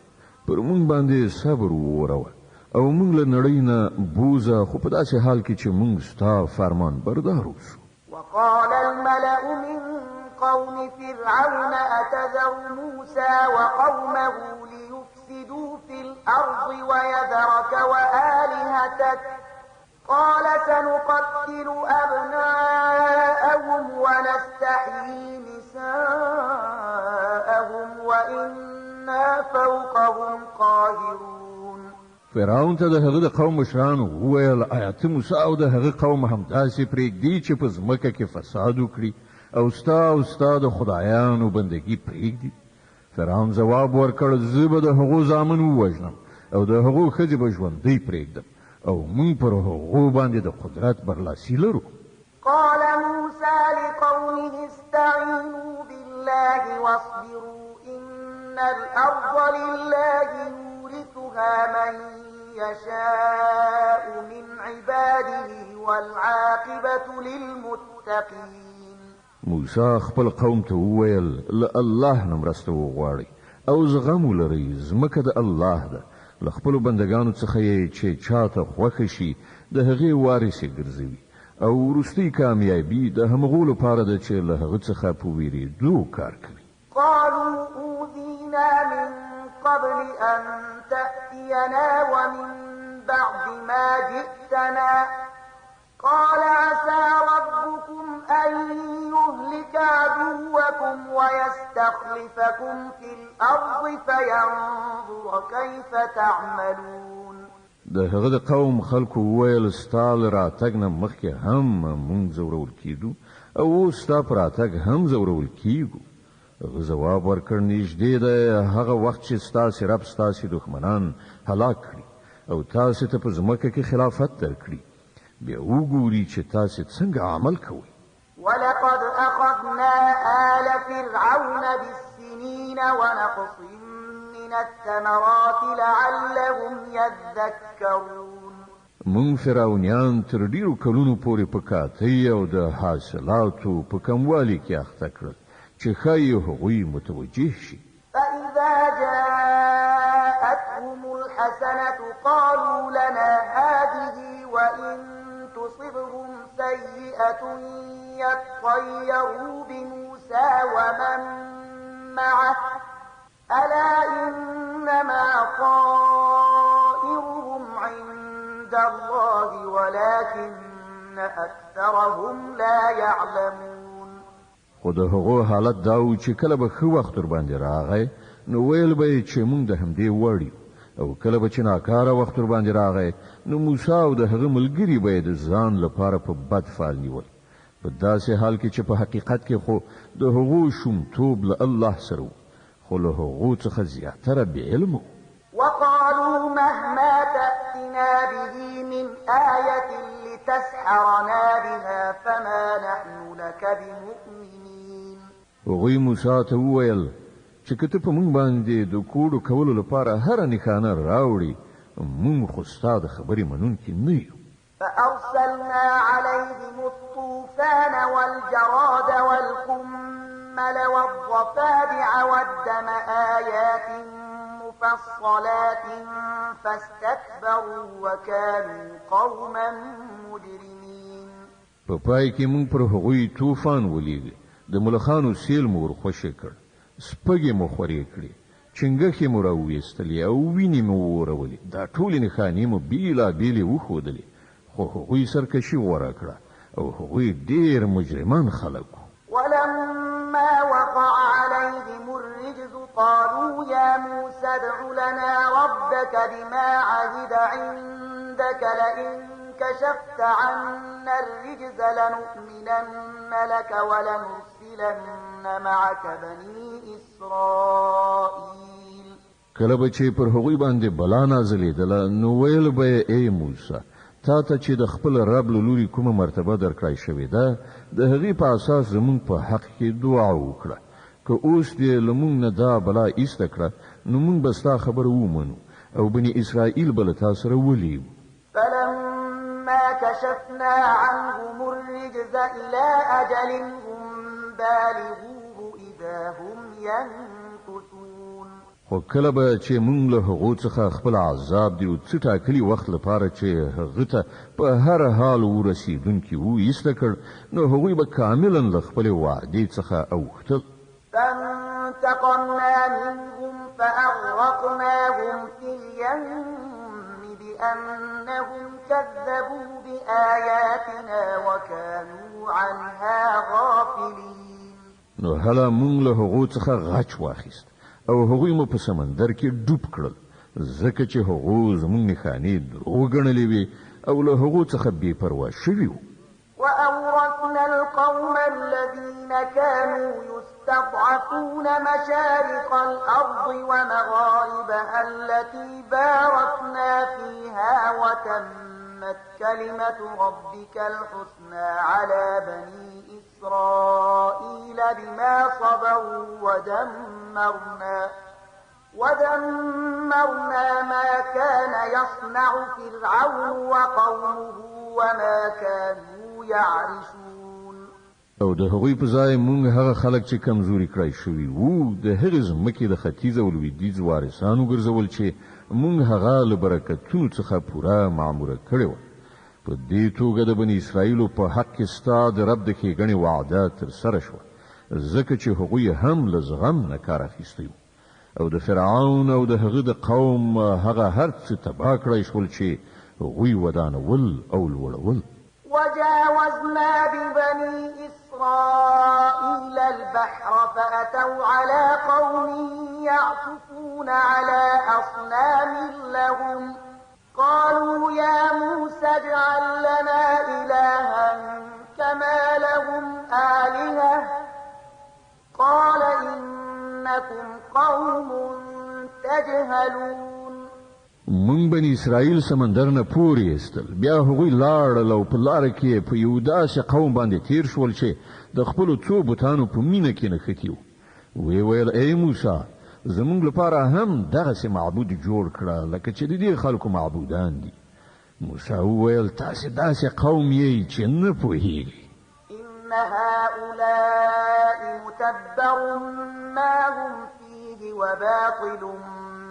پر موږ باندې صبر ووروه او موږ له نړۍ نه بوزه خو په داسې حال کې چې موږ ستا فرمان بردار اوسو. وقال الملأ من قوم فرعون أتذر موسى وقومه ليفسدوا في الأرض ويذرك وآلهتك قال سنقتل أبناءهم ونستحيي نساءهم وإنا فوقهم قاهرون. فرعون ته د هغه د قوم مشرانو وویل آیا ته موسی او د هغه قوم همداسې پرېږدي چې په ځمکه کې فساد وکړي او ستا د خدایانو بندګي پرېږدي؟ فرعون ځواب ورکړ زه به د هغو زامن ووژنم او د هغو ښځې به ژوندۍ پرېږدم او موږ پر هغو باندې د قدرت برلاسي لرو. قال موسى لقومه استعينوا بالله واصبروا إن الأرض لله يورثها من يشاء من عباده والعاقبة للمتقين. موسی خپل قوم ته وویل له الله نه مرسته وغواړئ او زغم ولرئ، ځمکه د الله ده، له خپلو بندګانو څخه یې چې چاته خوښه شي د هغې وارث یې ګرځوي او وروستۍ کامیابي د همغو لپاره ده چې له هغه څخه په ویرېدو کار کوي. قالوا أوذينا من قبل أن تأتينا ومن بعد ما جئتنا قال عسى ربكم أن يهلك عدوكم ويستخلفكم في الأرض فينظر كيف تعملون. د هغه د قوم خلکو وویل ستا له راتګ نه مخکې هم مونږ ځورول کېدو او اوس ستا په راتګ هم ځورول کېږو. هغه ځواب ورکړ نږدې ده هغه وخت چې ستاسې رب ستاسې دښمنان هلاک کړي او تاسې ته په ځمکه کې خلافت درکړي، بیا وګوري چې تاسې څنګه عمل کوئ. ولقد أخذنا آل فرعون بالسنين ونقص من الثمرات لعلهم يذكرون. مونږ فرعونیان تر ډیرو کلونو پورې په کاتۍ او د حاصلاتو په کموالي کې اخته کړل چې ښایي هغوی متوجه شي. فإذا جاءتهم الحسنة قالوا لنا هذه وإن تصبهم سيئة يطيروا بموسى ومن معه ألا إنما طائرهم عند الله ولكن أكثرهم لا يعلمون. خو د هغو حالت دا و چې کله به ښه وخت ورباندې راغی نو ویل به یې چې موږ د همدې وړ یو، او کله به چې ناکاره وخت ورباندې راغی نو موسی او د هغه ملګري به یې د ځان لپاره په بد فال نیول، په داسې حال کې چې په حقیقت کې خو د هغو شومتوب له الله سره و، خو له هغو څخه زیاتره بې علم و. وقالوا مهما تأتنا به من آية لتسحرنا بها فما نحن لك بمؤمنين. هغوی موسی ته وویل چې که ته په موږ باندې د کوډو کولو لپاره هره نښانه راوړي موږ خو ستا د خبرې منونکي نه یو. فأرسلنا عليهم الطوفان والجراد والقمل والضفادع والدم آيات مفصلات فاستكبروا وكانوا قوما مجرمين. په پای کې موږ پر هغوی طوفان ولیږه، د ملخانو سیل مو ورخوشې کړ، سپږې مو خورې کړې، چنګښې مو راویستلې او وینې مو وورولې، دا ټولې نښانې مو بیلابیلې وښودلې، خو هغوی سرکشي غوره کړه او هغوی ډېر مجرمان خلک وو. ولما وقع عليهم الرجز قالوا يا موسى ادع لنا ربك بما عهد عندك لئن كشفت عنا الرجز لنؤمنن لك ولنرسلن معك بني إسرائيل. کله به چې پر هغوی باندې بلا نازلېدله نو ویل به یې ای موسی تا ته چې د خپل رب له لوري کومه مرتبه درکړای شوې ده د هغې په اساس زموږ په حق کې دعا وکړه، که اوس دې له موږ نه دا بلا ایسته کړه نو موږ به ستا خبره ومنو او بني اسرائیل به له تا سره ولیو. فلما كشفنا عنهم الرجز إلى أجل هم بالغوه إذا هم ينكثون. خو کله به چې موږ له هغو څخه خپل عذاب دی او څه ټاکلي وخت لپاره چې هغه ته په هر حال ورسېدونکي وو ایسته کړ نو هغوی به کاملا له خپلې وعدې څخه اوښتل. فانتقمنا منهم فأغرقناهم في اليم بأنهم كذبوا بآياتنا وكانوا عنها غافلين. نو هله موږ له هغو څخه غچ واخیست او هغوی مو په سمندر کې ډوب کړل ځکه چې هغو زموږ نښانې دروغ ګڼلې وې او له هغو څخه بې پروا شوي وو. وأورثنا القوم الذين كانوا يستضعفون مشارق الأرض ومغاربها التي باركنا فيها وتمت كلمة ربك الحسنى على بني إسرائيل بما صبروا ودمرنا ما كان يصنع فرعون وقومه وما كانوا يعرشون. او د هغوی په ځای مونږ هغه خلک چې کمزوري کړای شوي وو د هغې ځمکې د ختیځ او لویدیځ وارثان وګرځول چې مونږ هغه له برکتونو څخه پوره معموره کړې وه. په دې توګه د بني اسرائیلو په حق کې ستا د رب د ښېګڼې وعده ترسره شوه، ځکه چې هغوی هم له زغم نه کار اخیستی وو او د فرعون او د هغه د قوم هغه هر څه تباه کړی شول چې هغوی ودانول او لوړول. وجاوزنا ببني إسرائيل البحر فأتوا على قوم يعكفون على أصنام لهم قالوا يا موسى اجعل لنا إلها كما لهم آلهة قال إنكم قوم تجهلون. مونږ بني اسرائیل سمندر نه پورې ایستل، بیا هغوی لاړل او په لاره کې په یو داسې قوم باندې تیر شول چې د خپلو څو بوتانو په مینه کې نښتي وو. ویې ویل ای موسی زموږ لپاره هم دغسې معبود جوړ کړه لکه چې د دې خلکو معبودان دي. موسی وویل تاسې داسې قوم یې چې نه پوهیږئ. إن هؤلاء متبر ما هم فيه وباطل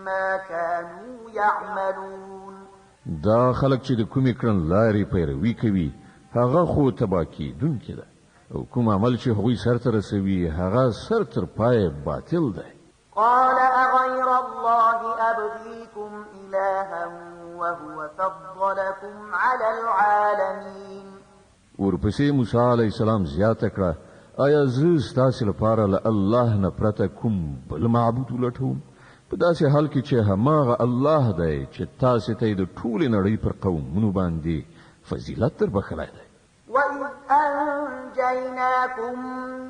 ما كانوا يعملون. دا خلک چې د کومې کړنلارې پیروي کوي هغه خو تباه کېدونکې ده او کوم عمل چې هغوی سرته رسوي هغه سر تر پایه باطل دی. قال أغير الله أبغيكم إلها وهو فضلكم على العالمين. ورپسې موسی علیه السلام زیاته کړه آیا زه ستاسې لپاره له الله نه پرته کوم بل معبود ولټوم په داسې حال کې چې هماغه الله دی چې تاسې ته یې د ټولې نړۍ پر قومونو باندې فضیلت در بخلی دی. وإذ أنجيناكم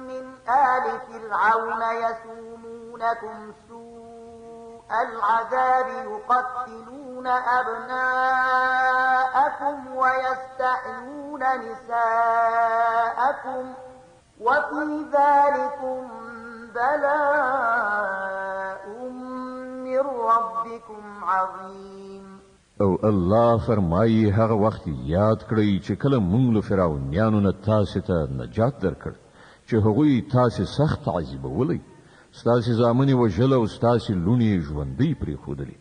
من آل فرعون يسومونكم سوء العذاب يقتلون أبناءكم ويستحيون نساءكم وفي ذلكم بلاء من ربكم عظيم. او الله فرمایي هغه وخت یاد کړئ چې کله موږ له فرعونیانو نه تاسې ته نجات درکړ چې هغوی تاسې سخت عذابولئ، ستاسې زامنې وژل او ستاسې لوڼې ژوندۍ پرېښودلې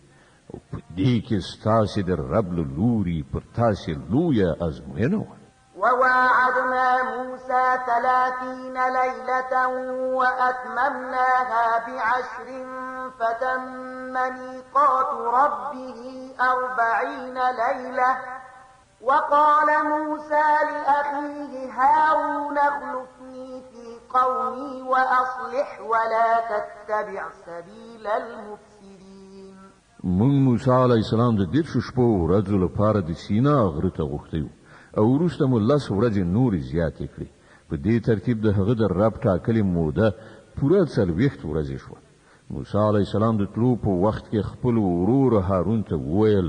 او په دې کې ستاسې د رب له لوري پر تاسې لویه ازموینه وه. وواعدنا موسى 30 ليلة وأتممناها ب10 فتم ميقات ربه 40 ليلة وقال موسى لأخيه هارون اخلفني في قومي وأصلح ولا تتبع سبيل المفسدين. موږ موسی علیه السلام د 10 شپو ورځو لپاره د سینا غره ته غوښتی وو او وروسته مو 10 ورځې نورې زیاتې کړې. په دې ترتیب د هغه د رب ټاکلې موده پوره 40 ورځې شوه. موسی علیه السلام د تلو په وخت کې خپل ورور هارون ته وویل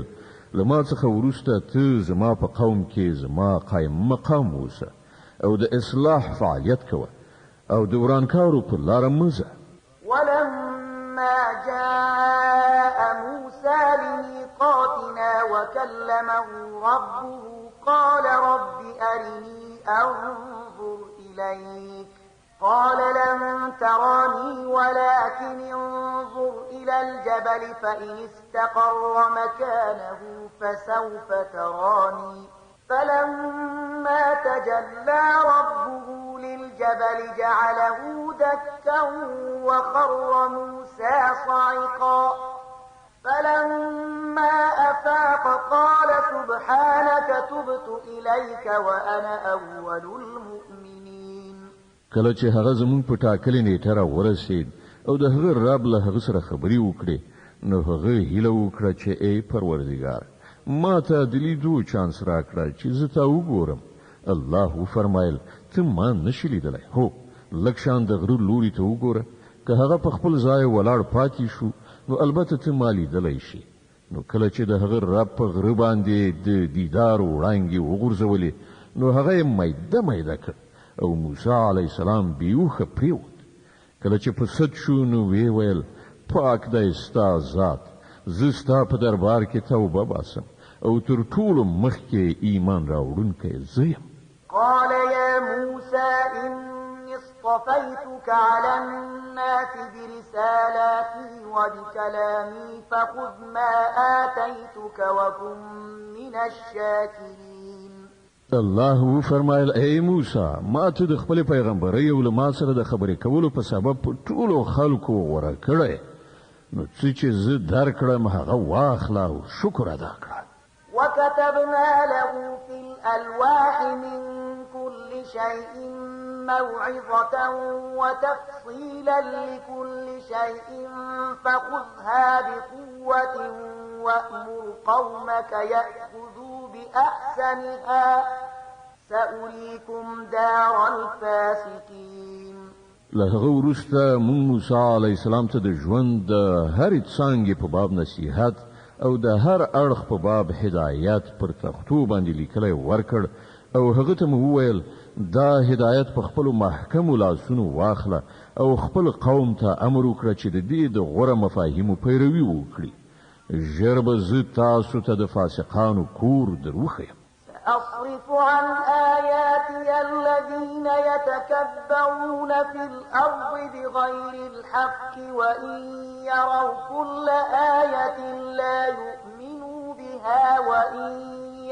له ما څخه وروسته ته زما په قوم کې زما قایم مقام اوسه او د اصلاح فعالیت کوه او د ورانکارو په لاره مه ځه. ولما جاء موسى لميقاتنا وكلمه ربه قال رب أرني أنظر إليك قال لن تراني ولكن انظر إلى الجبل فإن استقر مكانه فسوف تراني فلما تجلى ربه للجبل جعله دكا وخر موسى صعقا فلما أفاق قال سبحانك تبت إليك وأنا أول المؤمنين. کله چې هغه زمون په ټاکلې نیټه را ورسید او د هغه رب له هغه سره خبرې وکړې نو هغه هیله وکړه چې ای پروردګار ما ته د لیدو چانس راکړه چې زه تا وګورم. الله فرمایل ته ما نشې لیدلی، هو لږ شان د غره لوري ته وګوره، که هغه په خپل ځای ولاړ پاتې شو نو البته ته ما لیدلی شي. نو کله چې د هغه رب په غره باندې د دیدار وړانګې وغورځولې نو هغه یې میده میده کړ او موسی علیه السلام بیوخه پریوت. کله چې په سد شو نو وی ویل پاک دی ستا ذات، زه ستا په دربار کې توبه باسم او تر ټولو مخکې ایمان راوړونکی زه یم. قال يا موسى إني اصطفيتك على الناس برسالاتي وبكلامي فخذ ما آتيتك وكن من الشاكرين. الله فرمایل ای موسی ما ته د خپل پیغمبري او له ما سره د خبرې کولو په سبب په ټولو خلکو غوره کړی، نو څه چې زه درکړم هغه واخله او شکر ادا کړه. وكتبنا له في الألواح من كل شيء موعظة وتفصيلا لكل شيء فخذها بقوة وأمر قومك يأخذوا بأحسنها سأريكم دار الفاسقين. له هغه وروسته مونږ موسی علیه السلام ته د ژوند د هرې څانګې په باب نصیحت او د هر اړخ په باب هدایت پر تختو باندې لیکلی ورکړ او هغه ته مو وویل دا هدایت په خپلو محکمو لاسونو واخله او خپل قوم ته امر وکړه چې د دې د غوره مفاهیمو پیروي وکړي. ژر به زه تاسو ته د فاسقانو کور در وښیم. سأصرف عن آياتي الذين يتكبرون في الأرض بغير الحق وإن يروا كل آية لا يؤمنوا بها وإن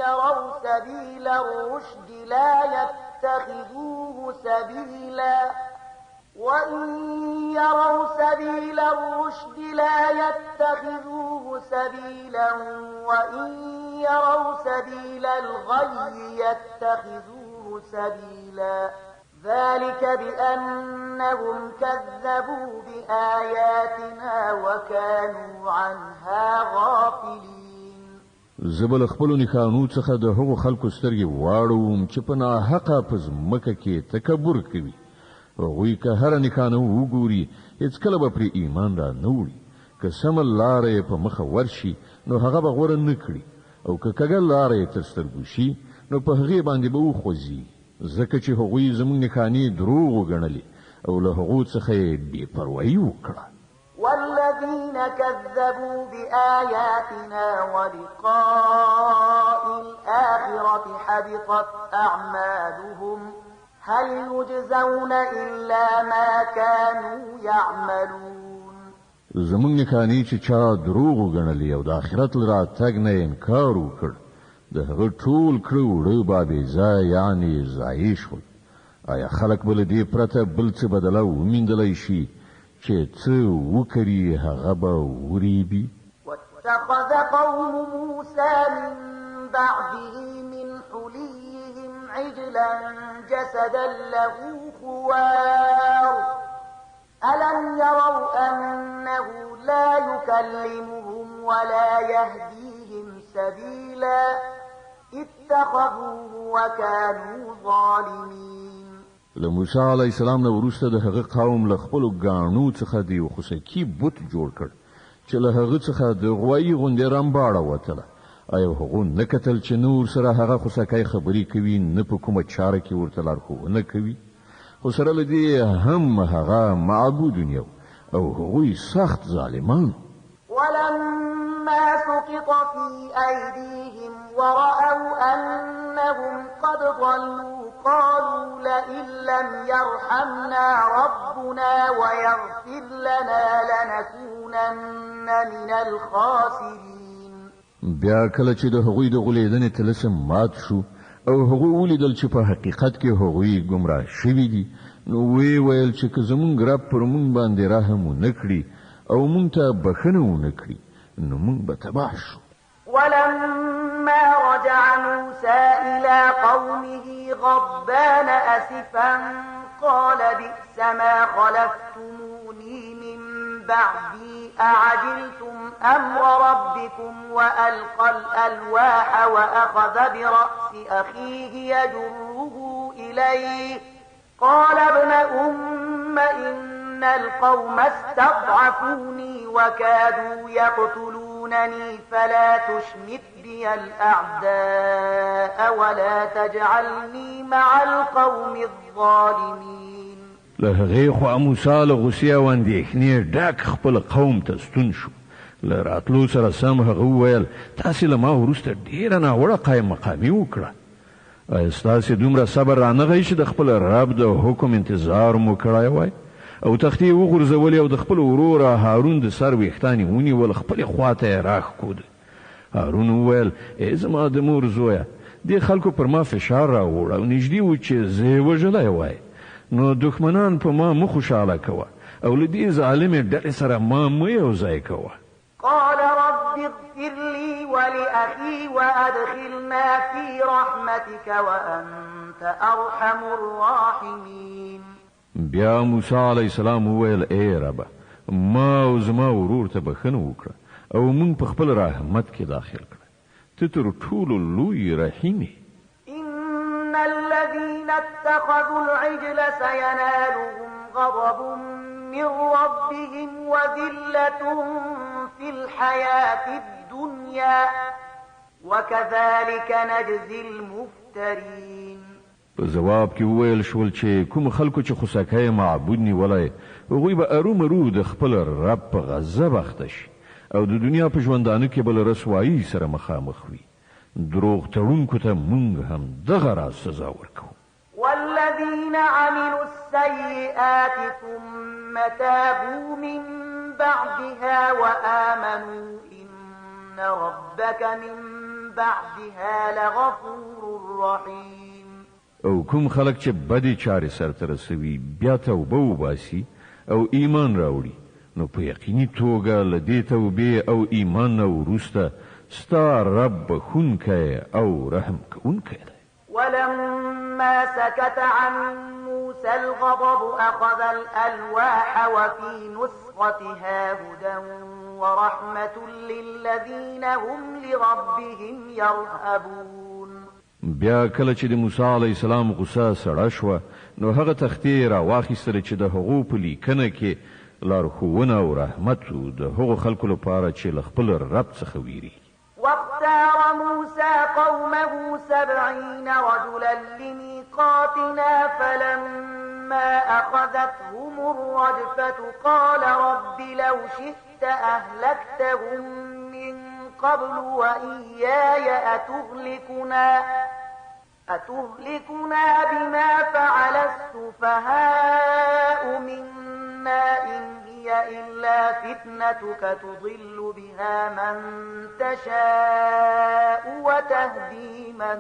يروا سبيل الرشد لا يتخذوه سبيلا وإن يروا سبيل الرشد لا يتخذوه سبيلا وإن يروا سبيل الغي يتخذوه سبيلا ذلك بأنهم كذبوا بآياتنا وكانوا عنها غافلين. زبل خپلو نښانو څخه د هغو خلکو سترګې واړوم چې په ناحقه په ځمکه کې تکبر کوي. هغوی که هره نښانه وګوري هېڅکله به پرې ایمان را نه وړي. که سمه لاره یې په مخه ورشي نو هغه به غوره نه کړي او که کږه لاره یې تر سترګو شي نو په هغې باندې به وخوځي، ځکه چې هغوی زموږ نښانې دروغ وګڼلې او له هغو څخه یې بې پروایي وکړه. والذين كذبوا بآياتنا ولقاء الآخرة حبطت أعمالهم هل يجزون إلا ما كانوا يعملون. زموږ نښانې چې چا دروغ وګڼلې او د آخرت له راتګ نه انکار وکړ د هغه ټول کړه وړه به بېځایه یعنې ضایع شول. آیا خلک به له دې پرته بل څه بدله وموندلی شي چې څه وکړي هغه به وریبي؟ واتخذ قوم موسى من بعده من حليهم عجلا جسدا له خوار ألم يروا أنه لا يكلمهم ولا يهديهم سبيلا اتخذوه وكانوا ظالمين. له موسی علیه السلام نه وروسته د هغه قوم له خپلو ګاڼو څخه د یو خوسکي بت جوړ کړ چې له هغه څخه د غوایي غوندې رمباړه وتله. آیا هغو نه کتل چې نور سره هغه خوسکی خبرې کوي نه په کومه چاره کې ورته لارښوونه کوي؟ خو سره له دې هم هغه معبود یو او هغوی سخت ظالمان. ولما سقط في أيديهم ورأوا أنهم قد ضلوا قالوا لئن لم يرحمنا ربنا ويغفر لنا لنكونن من الخاسرين. بیا کله چې د هغوی د غولیدنې طلسم مات شو او هغوی ولیدل چې په حقیقت کې هغوی ګمراه شوي دي نو وی ویل چې که زمونږ رب پر مونږ باندې رحم ونه کړي او مونږ ته بخښنه ونه کړي نو مونږ به تباه شو. ولما رجع موسى إلى قومه غضبان أسفا قال بئس ما خلفتموني من بعدي أعجلتم أمر ربكم وألقى الألواح وأخذ برأس أخيه يجره إليه قال ابن أم إن القوم استضعفوني وكادوا يقتلونني فلا تشمت بي الأعداء ولا تجعلني مع القوم الظالمين. له هغې خوا موسی له غوسې او اندېښنې ډک خپل قوم ته ستون شو. له راتلو سره سم هغه وویل تاسې له ما وروسته ډېره ناوړه قایم مقامي وکړه. ایا ستاسې دومره صبر رانغی چې د خپل رب د حکم انتظار مو کړی وای؟ او تختې یې وغورځولې او د خپل ورور هارون د سر ویښتان یې ونیول خپلې خواته یې راښکود. هارون وویل ای زما د مور زویه دې خلکو پر ما فشار راوړ او نږدې و چې زه یې وژلی وای، نو دښمنان په ما مه خوشحاله کوه او له دې ظالمې ډلې سره ما مه یوځای کوه. قال رب اغفر لي ولأخي وأدخلنا في رحمتك وأنت أرحم الراحمين. بیا موسی علیه السلام وویل ای ربه ما او زما ورور ته بخښنه وکړه او مونږ په خپل رحمت کې داخل کړه. ته تر ټولو لوی رحیم یې. إن الذين اتخذوا العجل سينالهم غضب من ربهم وذلة في الحياة الدنيا وكذلك نجزي المفترين. په جواب کې وویل شول چې کوم خلکو چې خوسکی معبود نیولی هغوی به ارومرو د خپل رب په غضب اخته شي او د دنیا په ژوندانه کې به له رسوایي سره مخامخ وي. دروغ تړونکو ته موږ هم دغه راز سزا ورکوو. والذين عملوا السيئات ثم تابوا من بعدها وآمنوا إن ربك من بعدها لغفور رحيم. او کوم خلک چې بدې چارې سرته رسوي بیا توبه وباسي او ایمان راوړي نو په یقیني توګه له دې توبې او ایمان نه وروسته ستا رب بخښونکی او رحم کوونکی دی. ولما سكت عن موسى الغضب أخذ الألواح وفي نسختها هدى ورحمة للذين هم لربهم يرهبون. بیا کله چې د موسی علیه السلام غصه سړه شوه نو هغه تختې راواخیستله چې د هغو په لیکنه کې لارښوونه او رحمت و د هغو خلکو لپاره چې له خپل رب څخه ویریږي. واختار موسى قومه 70 رجلا لميقاتنا فلما أخذتهم الرجفة قال رب لو شئت أهلكتهم من قبل وإياي أتهلكنا بما فعل السفهاء منا إن هي إلا فتنتك تضل بها من تشاء وتهدي من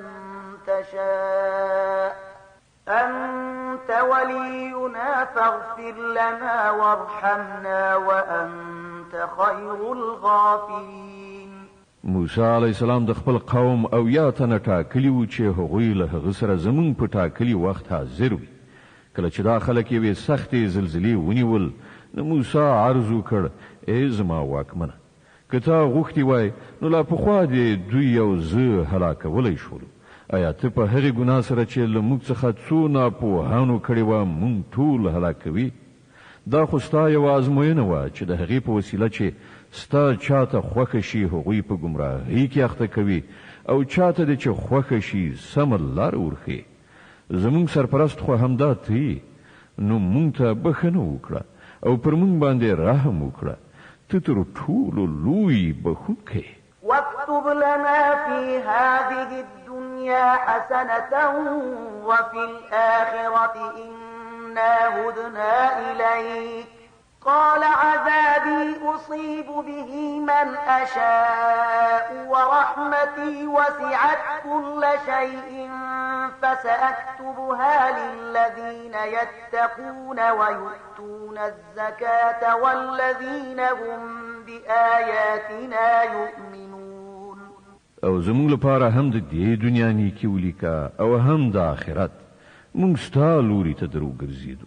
تشاء أنت ولينا فاغفر لنا وارحمنا وأنت خير الغافرين. موسی علیه السلام د خپل قوم او یا تنه ټاکلي و چې هغوی له هغه سره زمونږ په ټاکلي وخت حاضر وي. کله چې دا خلک یوې سختې زلزلې ونیول نو موسی عرض وکړ ای زما واکمنه که تا غوښتي وای نو لا پخوا دې دوی او زه هلاکولی شولو. آیا ته په هغې ګناه سره چې له موږ څخه څو ناپوهانو کړې وه موږ ټول هلاکوي؟ دا خو ستا یوه ازموینه وه چې د هغې په وسیله چې ستا چاته خوښه شي هغوی په ګمراهۍ کې اخته کوي او چاته دې چې خوښه شي سمه لاره ورښیي. زموږ سرپرست خو همدا ته نو موږ ته بښنه وکړه او پر موږ باندې رحم وکړه. ته تر ټولو لوی بښونکی. واكتب لنا في هذه الدنيا حسنة وفي الآخرة إنا هدنا إليك قال عذابي أصيب به من أشاء ورحمتي وسعت كل شيء فسأكتبها للذين يتقون ويؤتون الزكاة والذين هم بآياتنا يؤمنون. او زموږ لپاره هم د دې دنیا نیکي ولیکه او هم د آخرت. موږ ستا لوري ته درو ګرځېدو.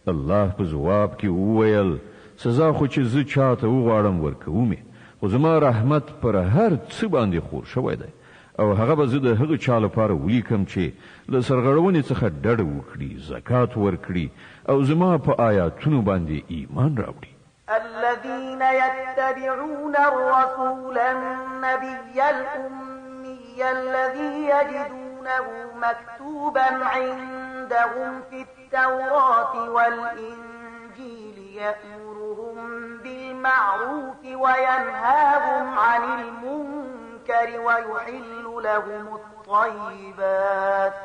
الله په ځواب کې وویل سزا خو چې زه چاته وغواړم ورکوم خو زما رحمت پر هر څه باندې خور شوی دی او هغه به زه د هغه چا لپاره ولیکم چې له سرغړونې څخه ډډه وکړي زکات ورکړي او زما په آیاتونو باندې ایمان راوړي الذين يتبعون الرسول النبي الأمي الذي يجدونه مكتوبا عندهم في التوراة والإنجيل يأمرهم بالمعروف وينهاهم عن المنكر ويحل لهم الطيبات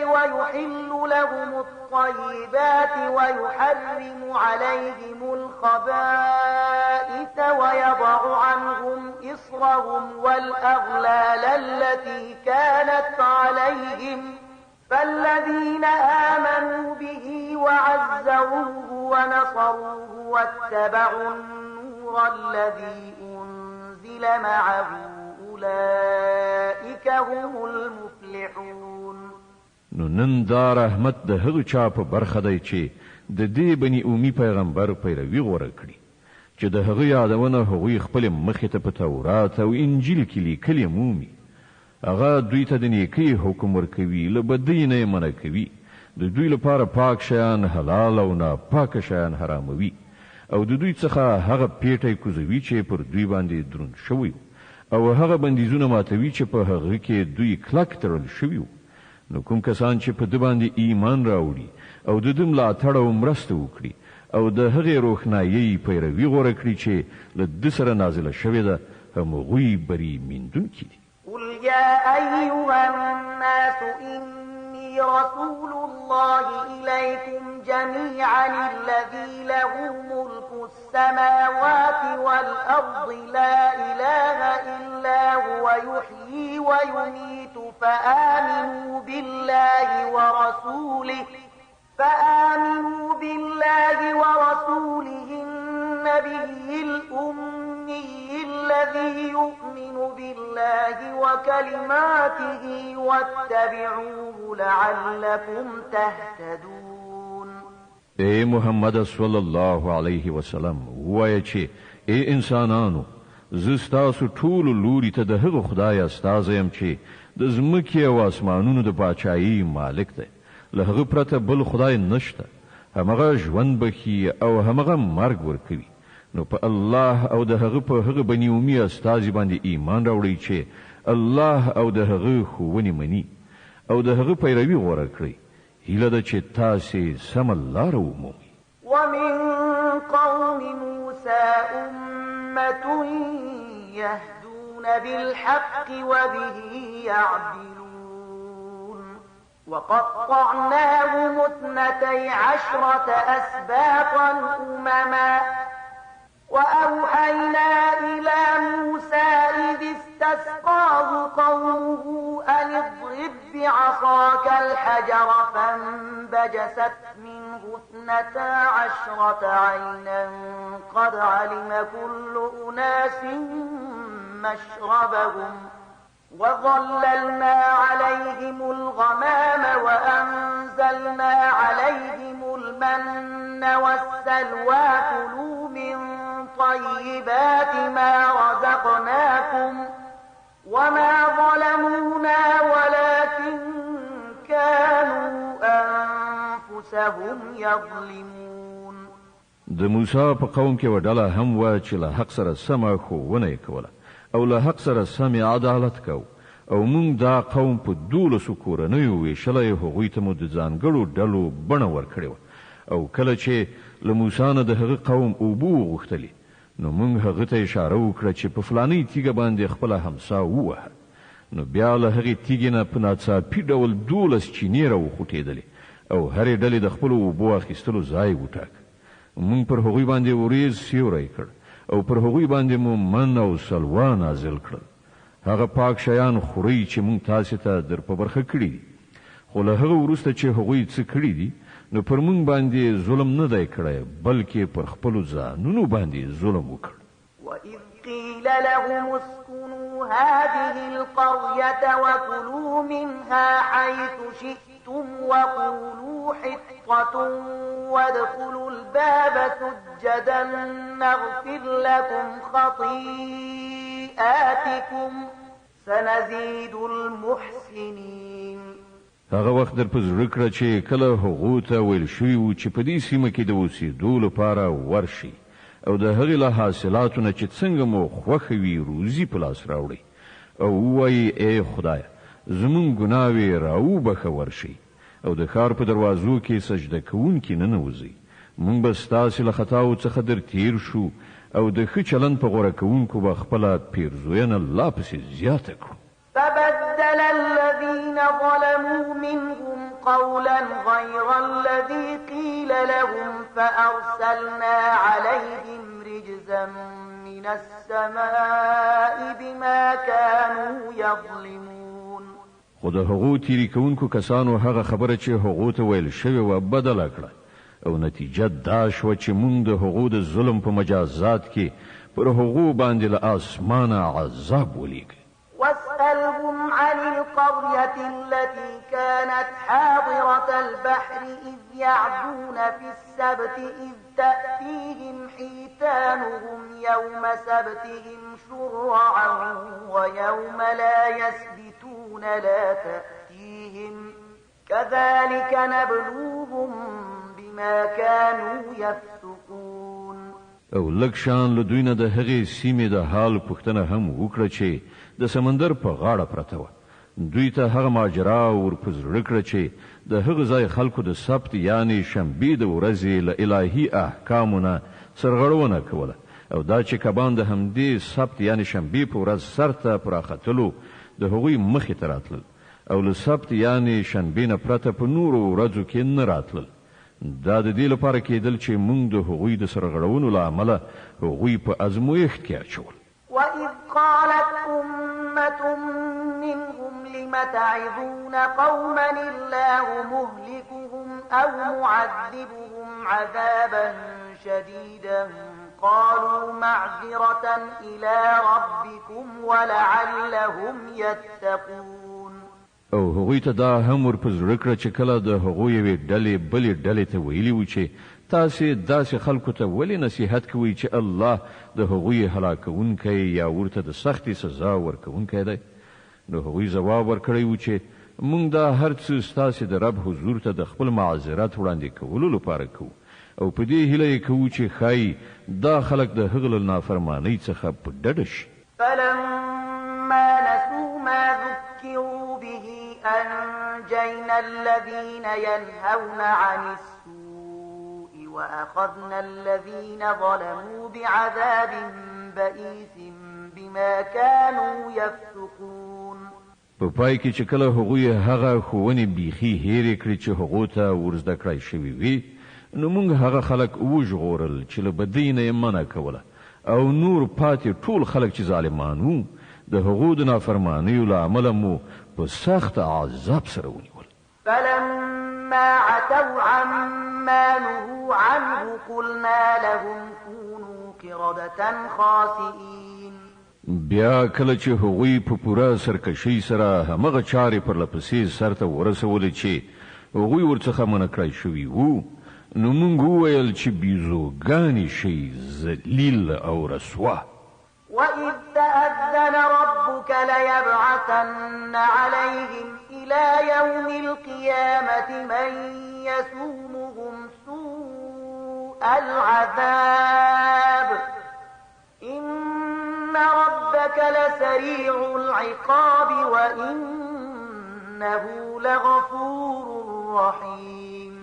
ويحل لهم الطيبات ويحرم عليهم الخبائث ويضع عنهم إصرهم والأغلال التي كانت عليهم فالذين آمنوا به وعزروه ونصروه واتبعوا النور الذي أنزل معه أولئك هم المفلحون. نو نن دا رحمت د هغه چا په برخه دی چې د دې بني اومي پیغمبر پیروي غوړه کړي چې د هغه یادونه هغوی خپل مخې ته په تورات او انجیل کې لیکلي مومي. هغه دوی ته د نیکۍ حکم ورکوي له بدۍ نه یې منع کوي د دوی لپاره پاک شیان حلال او ناپاکه شیان حراموي او د دوی څخه هغه پیټی کوزوي چې پر دوی باندې دروند شوی او هغه بندیزونه ماتوي چې په هغه کې دوی کلک تړل شوي. نو کوم کسان چې په دې باندې ایمان راوړي او د دې ملاتړ او مرسته وکړي او د هغې روښنایي پیروي غوره کړي چې له ده سره نازله شوې ده همغوی بری میندونکي دي. قل يا أيها الناس إني رسول الله إليكم جميعا الذي له ملك السماوات والأرض لا إله إلا هو يحيي ويميت فآمنوا بالله ورسوله النبي الأمي الذي يؤمن بالله وكلماته واتبعوه لعلكم تهتدون. اے محمد صلی الله علیه وسلم وایي چې اے انسانانو زه ستاسو ټولو لوري ته د هغه خدای استازی یم چې د ځمکې او اسمانونو د پاچایي مالک دی. له هغه پرته بل خدای نشته. همغه ژوند بخي او همغه مرګ ورکوي. نو په الله او د هغه په هغه بني اومي استازي باندې ایمان راوړئ چې الله او د هغه ښوونې مني او د هغه پیروي غوره کړئ. هیله ده چې تاسې سمه لاره ومومئ. ومن قوم موسى أمة يهدون بالحق وبه يعدلون وقطعناهم 12 أسباطا أمما وأوحينا إلى موسى إذ استسقاه قومه أن اضرب بعصاك الحجر فانبجست منه 12 عينا قد علم كل أناس مشربهم وظللنا عليهم الغمام وأنزلنا عليهم المن والسلوى كلوا من طيبات ما رزقناكم وما ظلمونا ولكن كانوا أنفسهم يظلمون. د موسی په قوم کې وډاله هم و چې له حق سره سمه ښوونه کوله او له حق سره سمې عدالت کو او موږ دا قوم په 12 کورنیو ویشلی هغوی ته مو د ځانګړو ډلو بڼه ورکړې او کله چې له موسی نه د هغه قوم اوبه وغوښتلې نو موږ هغه ته اشاره وکړه چې په فلاني تیږه باندې خپله همسا ووهه. نو بیا له هغې تیږې نه په ناڅاپي ډول 12 چینې راوخوټېدلې او هرې ډلې د خپلو اوبو اخیستلو ځای وټاکه. موږ پر هغوی باندې وریځ سیوری کړ او پر هغوی باندې مو من او سلوا نازل کړل. هغه پاک شیان خورئ چې موږ تاسې ته در په برخه کړي دي. خو له هغه وروسته چې هغوی څه کړي دي نو پر موږ باندې ظلم نه دی کړی بلکې پر خپلو ځانونو باندې ظلم وکړ. وَإِذْ قِيلَ لَهُمُ اسْكُنُوا هذه القرية وكلوا منها حيث شئتم وقولوا حطة وادخلوا الباب سجدا نغفر لكم خطيئاتكم سنزيد المحسنين. هغه وخت در په زړه کړه چې کله هغو ته ویل شوي و چې په دې سیمه کې د اوسېدو لپاره ورشي او د هغې له حاصلاتو نه چې څنګه مو خوښه وي روزي په لاس راوړئ او ووایي ای خدایه زموږ ګناوې راوبخه ورشي او د ښار په دروازو کې سجده کوونکي ننوځئ موږ به ستاسې له خطاو څخه در تیر شو او د ښه چلند په غوره کوونکو به خپله پیرزوینه لا پسې زیاته کړو. فبدل الذين ظلموا منهم قولا غير الذي قيل لهم فأرسلنا عليهم رجزا من السماء بما كانوا يظلمون. خو د هغو تیری کوونکو کسانو هغه خبره چې هغو ته ویل شوې وه بدله کړه او نتیجه دا شوه چې موږ د هغو د ظلم په مجازات کې پر هغو باندې له آسمانه عذاب ولیږه. واسألهم عن القرية التي كانت حاضرة البحر إذ يعدون في السبت إذ تأتيهم حيتانهم يوم سبتهم شرعا ويوم لا يسبتون لا تأتيهم كذلك نبلوهم بما كانوا يفسقون. او لکشان له دوی نه د هغې سیمې د حال پوښتنه هم وکړه چې د سمندر په غاړه پرته وه. دوی ته هغه ماجرا ور په زړه کړه چې د هغه ځای خلکو د سبت یعنې شنبې د ورځې له الهي احکامو نه سرغړونه کوله او دا چې کبان د همدې سبت یعنې شنبې په ورځ سر ته پراختلو د هغوی مخې ته راتلل او له سبت یعنې شنبې نه پرته په نورو ورځو کې نه راتلل. دا د دې لپاره کېدل چې موږ د هغوی د سرغړونو له امله هغوی په ازمویښت کې اچول. وإذ قالت أمة منهم لم تعظون قوما الله مهلكهم أو معذبهم عذابا شديدا قالوا معذرة إلى ربكم ولعلهم يتقون. او هغوی ته دا هم ور په زړه کړه چې کله د هغوی یوې ډلې بلې ډلې ته ویلي و چې تاسې داسې خلکو ته ولې نصیحت کوئ چې الله د هغوی هلاکونکی یا ورته د سختې سزا ورکوونکی دی. نو هغوی ځواب ورکړی و چې موږ دا هر څه ستاسې د رب حضور ته د خپل معذرت وړاندې کولو لپاره کوو او په دې هیله یې کوو چې ښایي دا خلک د هغه له نافرمانۍ څخه په ډډه شي. فلما نسوا ما ذكروا به أنجينا الذين ينهون عن السوء وأخذنا الذين ظلموا بعذاب بئيس بما كانوا يفسقون. په پای کې چې کله هغوی هغه ښوونې بیخي هېرې کړې چې هغو ته ورزده کړی شوي وي نو موږ هغه خلک وژغورل چې له بدۍ نه یې منع کوله او نور پاتې ټول خلک چې ظالمان وو د هغو د نافرمانیو له امله مو په سخت عذاب سره ونیول. فلما عتوا عما نهوا عنه قلنا لهم كونوا قردة خاسئين. بیا کله چې هغوی په پوره سرکشۍ سره همغه چارې پرلپسې سرته ورسولې چې هغوی ورڅخه منع کړی شوي وو نو موږ وویل چې بیزوګانې شئ ذلیل او رسوا. وإذ تأذن ربك ليبعثن عليهم إلى يوم القيامة من يسومهم سوء العذاب إن ربك لسريع العقاب وإنه لغفور رحيم.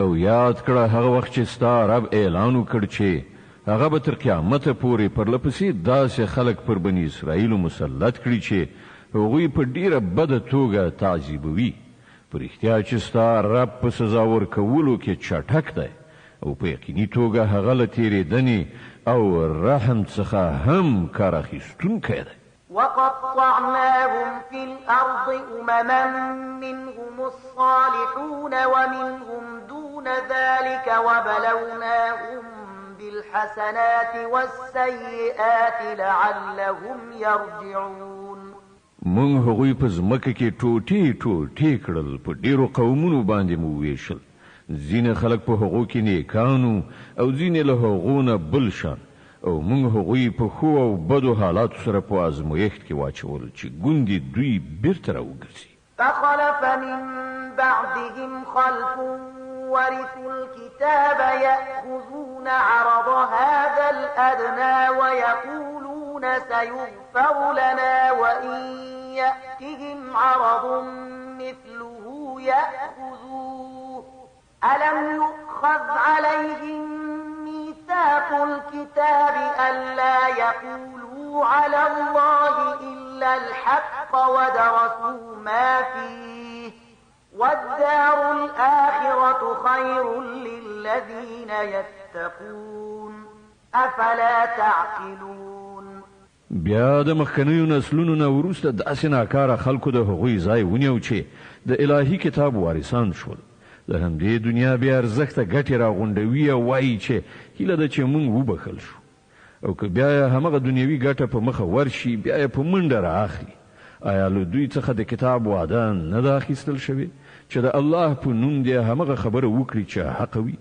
او یاد کړه هغه وخت چې ستا رب اعلان وکړ چې هغه به تر قیامته پورې پرلپسې داسې خلک پر بني اسرائیلو مسلط کړي چې هغوی په ډیره بده توګه تعذیبوي. په رښتیا چې ستا رب په سزا ورکولو کې چټک دی او په یقیني توګه هغه له تېرېدنې او رحم څخه هم کار اخیستونکی دی. وقطعناهم في الأرض أمما منهم الصالحون ومنهم دون ذلك وبلوناهم بالحسنات والسيئات لعلهم يرجعون مونږ هغوی په ځمکه کې ټوټې کړل، په ډیرو قومونو باندې مو ویشل. ځینې خلک په هغو کې نیکانو او ځینې له هغو نه بل شان، او مونږ هغوی په ښو او بدو حالاتو سره په ازمویښت کې واچول چې ګوندې دوی بیرته راوګرځي. فخلف من بعدهم خلف ورثوا الكتاب يأخذون عرض هذا الأدنى ويقولون سيغفر لنا وإن يأتهم عرض مثله يأخذوه ألم يؤخذ عليهم ميثاق الكتاب ألا يقولوا على الله إلا الحق ودرسوا ما فيه والدار الآخرة خير للذين يتقون أفلا تعقلون. بیا د مخکنیو نسلونو نه وروسته داسې ناکاره خلکو د هغوی ځای ونیو چې د الهي کتاب وارثان شول. د همدې دنیا بیا ارزښته ګټې راغونډوي او وایي چې هیله ده چې مونږ وبخل شو، او که بیا همغه دنیوي ګټه په مخه ورشي بیا یې په منډه رااخلي. آیا له دوی څخه د کتاب وعده نه ده اخیستل شوې چې د الله په نوم دې همغه خبره وکړي چې حق وي،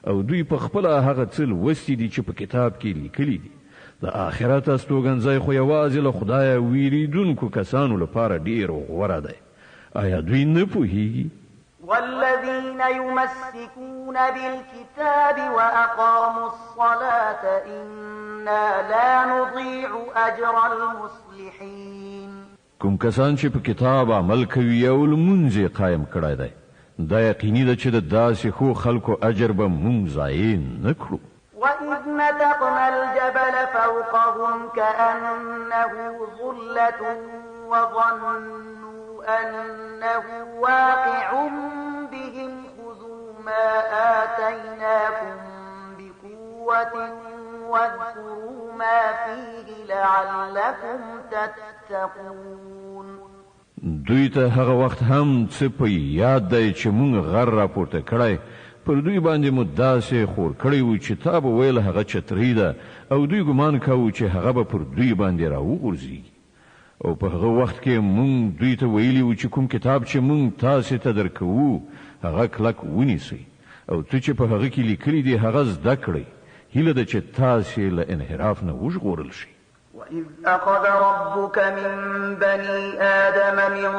او دوی په خپله هغه څه لوستي دي چې په کتاب کې لیکلي دي. د آخرت استوګنځی خو یوازې له خدایه ویریدونکو کسانو لپاره ډېر غوره دی. آیا دوی نه پوهیږي؟ والذين يمسكون بالكتاب وأقاموا الصلاة إنا لا نضيع أجر المصلحين. کوم کسان چې په کتاب عمل کوي او لمونځ قائم کړی دی، دا یقیني ده چې د داسې ښو خلکو اجر به مونږ ضایع نه کړو. وإذ نتقنا الجبل فوقهم كأنه ظلة وظنوا أنه واقع بهم خذوا ما آتيناكم بقوة واذكروا ما فيه لعلكم تتقون. دوی ته هغه وخت هم څه په یاد دی چې مونږ غر راپورته کړی، پر دوی باندې مو داسې خور کړی و چې تا به ویل هغه چترۍ ده، او دوی ګمان کوو چې هغه به پر دوی باندې راوغورځي. او په هغه وخت کې مونږ دوی ته ویلي و چې کوم کتاب چې مونږ تاسې ته درکوو هغه کلک ونیسئ، او څه چې په هغه کې لیکلي دي هغه زده کړئ. هیله ده چې تاسې له انحراف نه وژغورل شئ. وإذ أخذ ربك من بني آدم من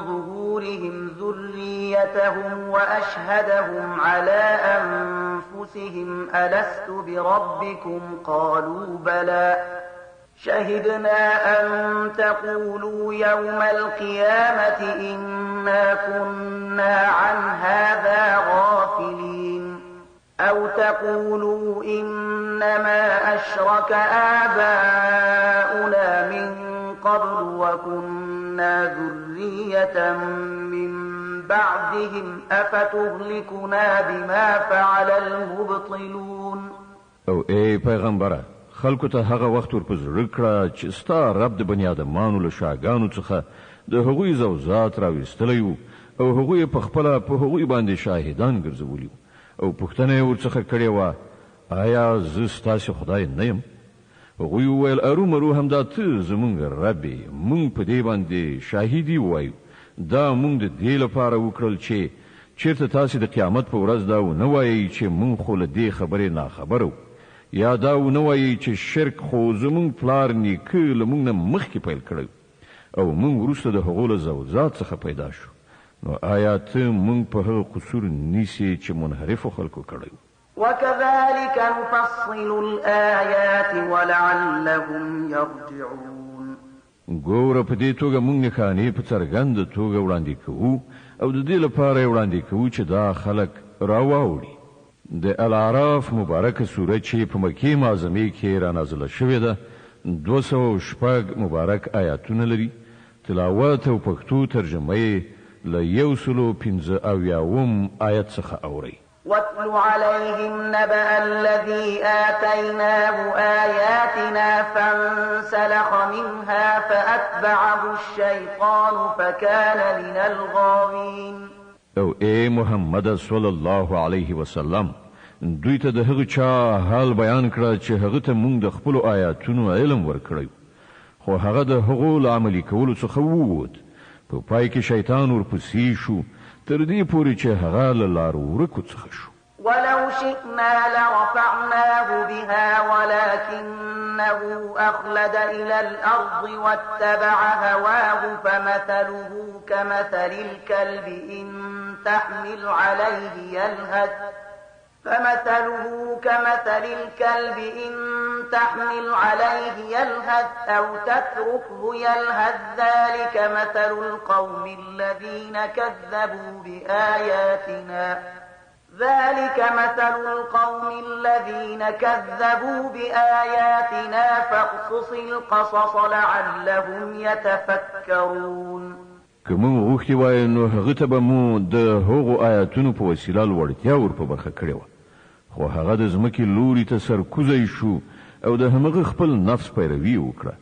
ظهورهم ذريتهم وأشهدهم على أنفسهم ألست بربكم قالوا بلى شهدنا أن تقولوا يوم القيامة إنا كنا عن هذا غافلين أو تقولوا إنما أشرك آباؤنا من قبل وكنا ذرية من بعدهم أفتهلكنا بما فعل المبطلون. او اے پیغمبره، خلکو ته هغه وخت ور پزړه کړه چې ستا رب د بنی آدمانو له شاګانو څخه د هغوی زوزات راوستلی وو، او هغوی په خپله په هغوی باندې شاهدان ګرځولي وو، او پوښتنه یې ورڅخه کړې وه آیا زه ستاسې خدای نه یم؟ هغوی وویل ارومرو همدا ته زمونږ رب یې، مونږ په دې باندې شاهدي ووایو. دا مونږ د دې لپاره وکړل چې چېرته تاسې د قیامت په ورځ دا ونه وایئ چې مونږ خو له دې خبرې ناخبره وو، یا دا ونه وایئ چې شرک خو زمونږ پلار نیکه له مونږ نه مخکې پیل کړی او مونږ وروسته د هغو له زوزات څخه پیدا شو. نو آیا ته مونږ په هغه قصور نیسې چې منحرفو خلکو کړی؟ وكذلك نفصل الآيات ولعلهم يرجعون. ګوره په دې توګه مونږ نښانې په څرګنده توګه وړاندې کوو، او د دې لپاره وړاندې کوو چې دا خلک راواوړي. د الاعراف مبارکه سوره چې په مکې معظمې کې را نازله شوې ده 206 مبارک آیاتونه لري. تلاوت او پښتو ترجمه یې له 115 آیت څخه اوري. واتل عليهم نبأ الذي آتيناه آياتنا فانسلخ منها فأتبعه الشيطان فكان من الغاوين. او اے محمد صلی الله علیه وسلم دوی ته د هغه چا حال بیان کړه چې هغه ته موږ د خپل آیاتونو علم ورکړی خو هغه د هغو عملي کولو څخه ووت په پای کې شیطان ورپسې شو تر دې پورې چې هغه له لارو ورکو څخه شو. ولو شئنا لرفعناه بها ولكنه أخلد إلى الأرض واتبع هواه فمثله كمثل الكلب إن تحمل عليه يلهث أو تتركه يلهث ذلك مثل القوم الذين كذبوا بآياتنا فاقصص القصص لعلهم يتفكرون. کوم وختي وای نو هغه ته به مو د هغو آیاتونو په وسیله لوړتیا ور په برخه کړې و خو هغه د ځمکې لوري ته سرکوزی شو او د همغه خپل نفس پیروي وکړه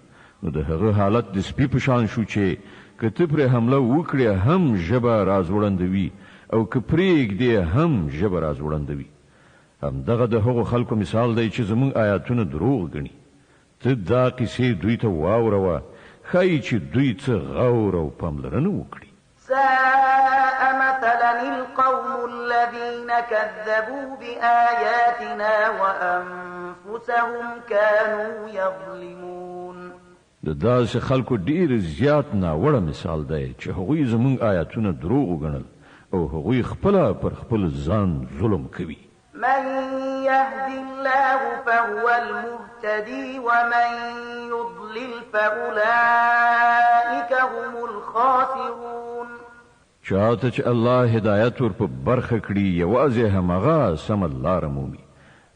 نو د هغه حالت د سپي په شان شو چې کته پر حمله وکړي هم ژبه راز وړاندوي او کپریږدي هم ژبه راز وړاندوي. هم دغه د هغو خلکو مثال دی چې زموږ آیاتونه دروغ ګڼي. ته دا کیسې دوی ته واوروه خای چې دوی څه غور او پاملرنه وکړي. ساء مثلا القوم الذين كذبوا بآياتنا وأنفسهم كانوا يظلمون. د داسې خلکو ډیر زیات ناوړه مثال دی چې هغوی زموږ آیاتونه دروغ وګڼل او هغوی خپل پر خپل ځان ظلم کوي. من يهد الله فهو المهتدي ومن يضلل فأولئك هم الخاسرون. چاته چې الله هدایت ور په برخه کړي یوازې همغه سم لار مومي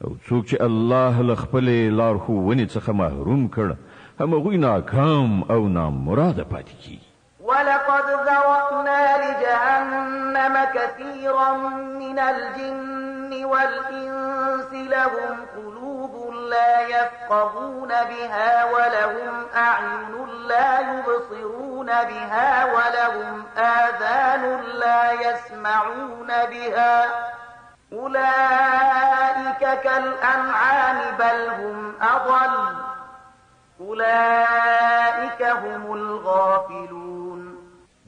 او څوک چې الله له خپل لار ښوونې څخه محروم کړ همغوی ناکام او نامراده پاتې کیږي. ولقد ذرأنا لجهنم كثيرا من الجن والإنس لهم قلوب لا يفقهون بها ولهم أعين لا يبصرون بها ولهم آذان لا يسمعون بها أولئك كالأنعام بل هم أضل أولئك هم الغافلون.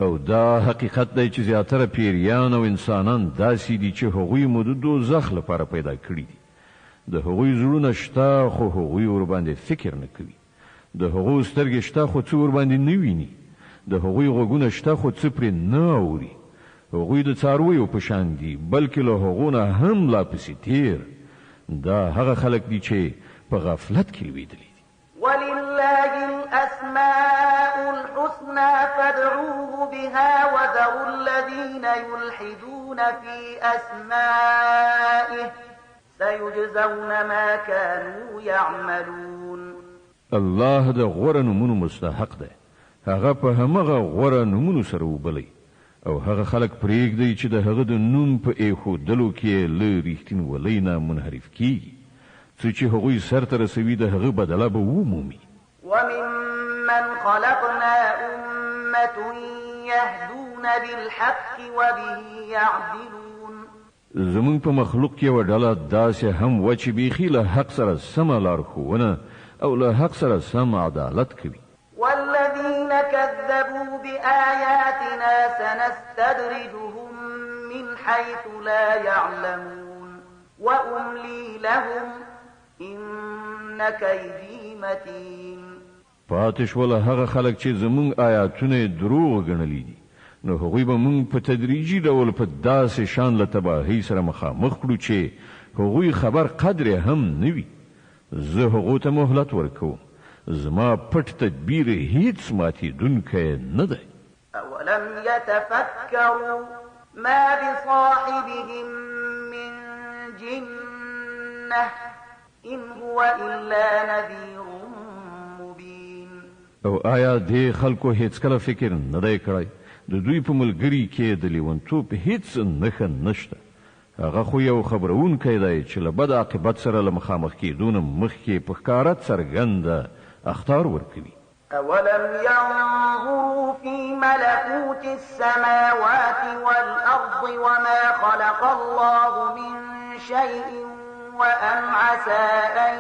او دا حقیقت دی چې زیاتره پیریان او انسانان داسې دي چې هغوی مو د دوزخ لپاره پیدا کړي دي. د هغوی زړونه شته خو هغوی ور باندې فکر نه کوي. د هغوی سترګې شته خو څه ور باندې نه ویني. د هغوی غوږونه شته خو څه پرې نه اوري. هغوی د څارویو په شان دي بلکې له هغو نه هم لا پسې تیر. دا هغه خلک دي چې په غفلت کې لویدلي. ولله الأسماء الحسنى فادعوه بها وذروا الذين يلحدون في أسمائه سيجزون ما كانوا يعملون. الله د غوره نومونو مستحق دی. هغه په همغه غوره نومونو سره وبلی او هغه خلک پرېږدي چې د هغه د نوم په ایښودلو کې له ریښتینولۍ نه منحرف کیږي څه چې هغوی سرته رسوي د هغه بدله به ومومي. وممن خلقنا أمة يهدون بالحق وبه يعدلون. زمون په مخلوق کې یوه ډله داسې هم وه چې بیخي له حق سره سمه لارښوونه او له حق سره سم عدالت کوي. والذين كذبوا بآياتنا سنستدرجهم من حيث لا يعلمون وأملي لهم إن كيدي متين. پاتې شول هغه خلک چې زمونږ آیاتونه دروغ ګڼلي دي نو هغوی به مونږ په تدریجي ډول په داسې شان له تباهۍ سره مخامخ کړو چې هغوی خبر قدر هم نه وي. زه هغو ته مهلت ورکوم. زما پټ تدبیر هیڅ ماتېدونکی نه دی. أولم يتفكروا ما بصاحبهم من جنة إن هو إلا نذير مبين. او آیا دې خلکو هیڅ کله فکر نه دی کړی د دوی په ملګري کې د لیونتوب هیڅ نښه نشته. هغه خو یو خبرونکی دی چې له بد عاقبت سره له مخامخ کېدو نه مخکې په ښکاره څرګنده اخطار ورکوي. أولم ينظروا في ملكوت السماوات والأرض وما خلق الله من شيء وأن عسى أن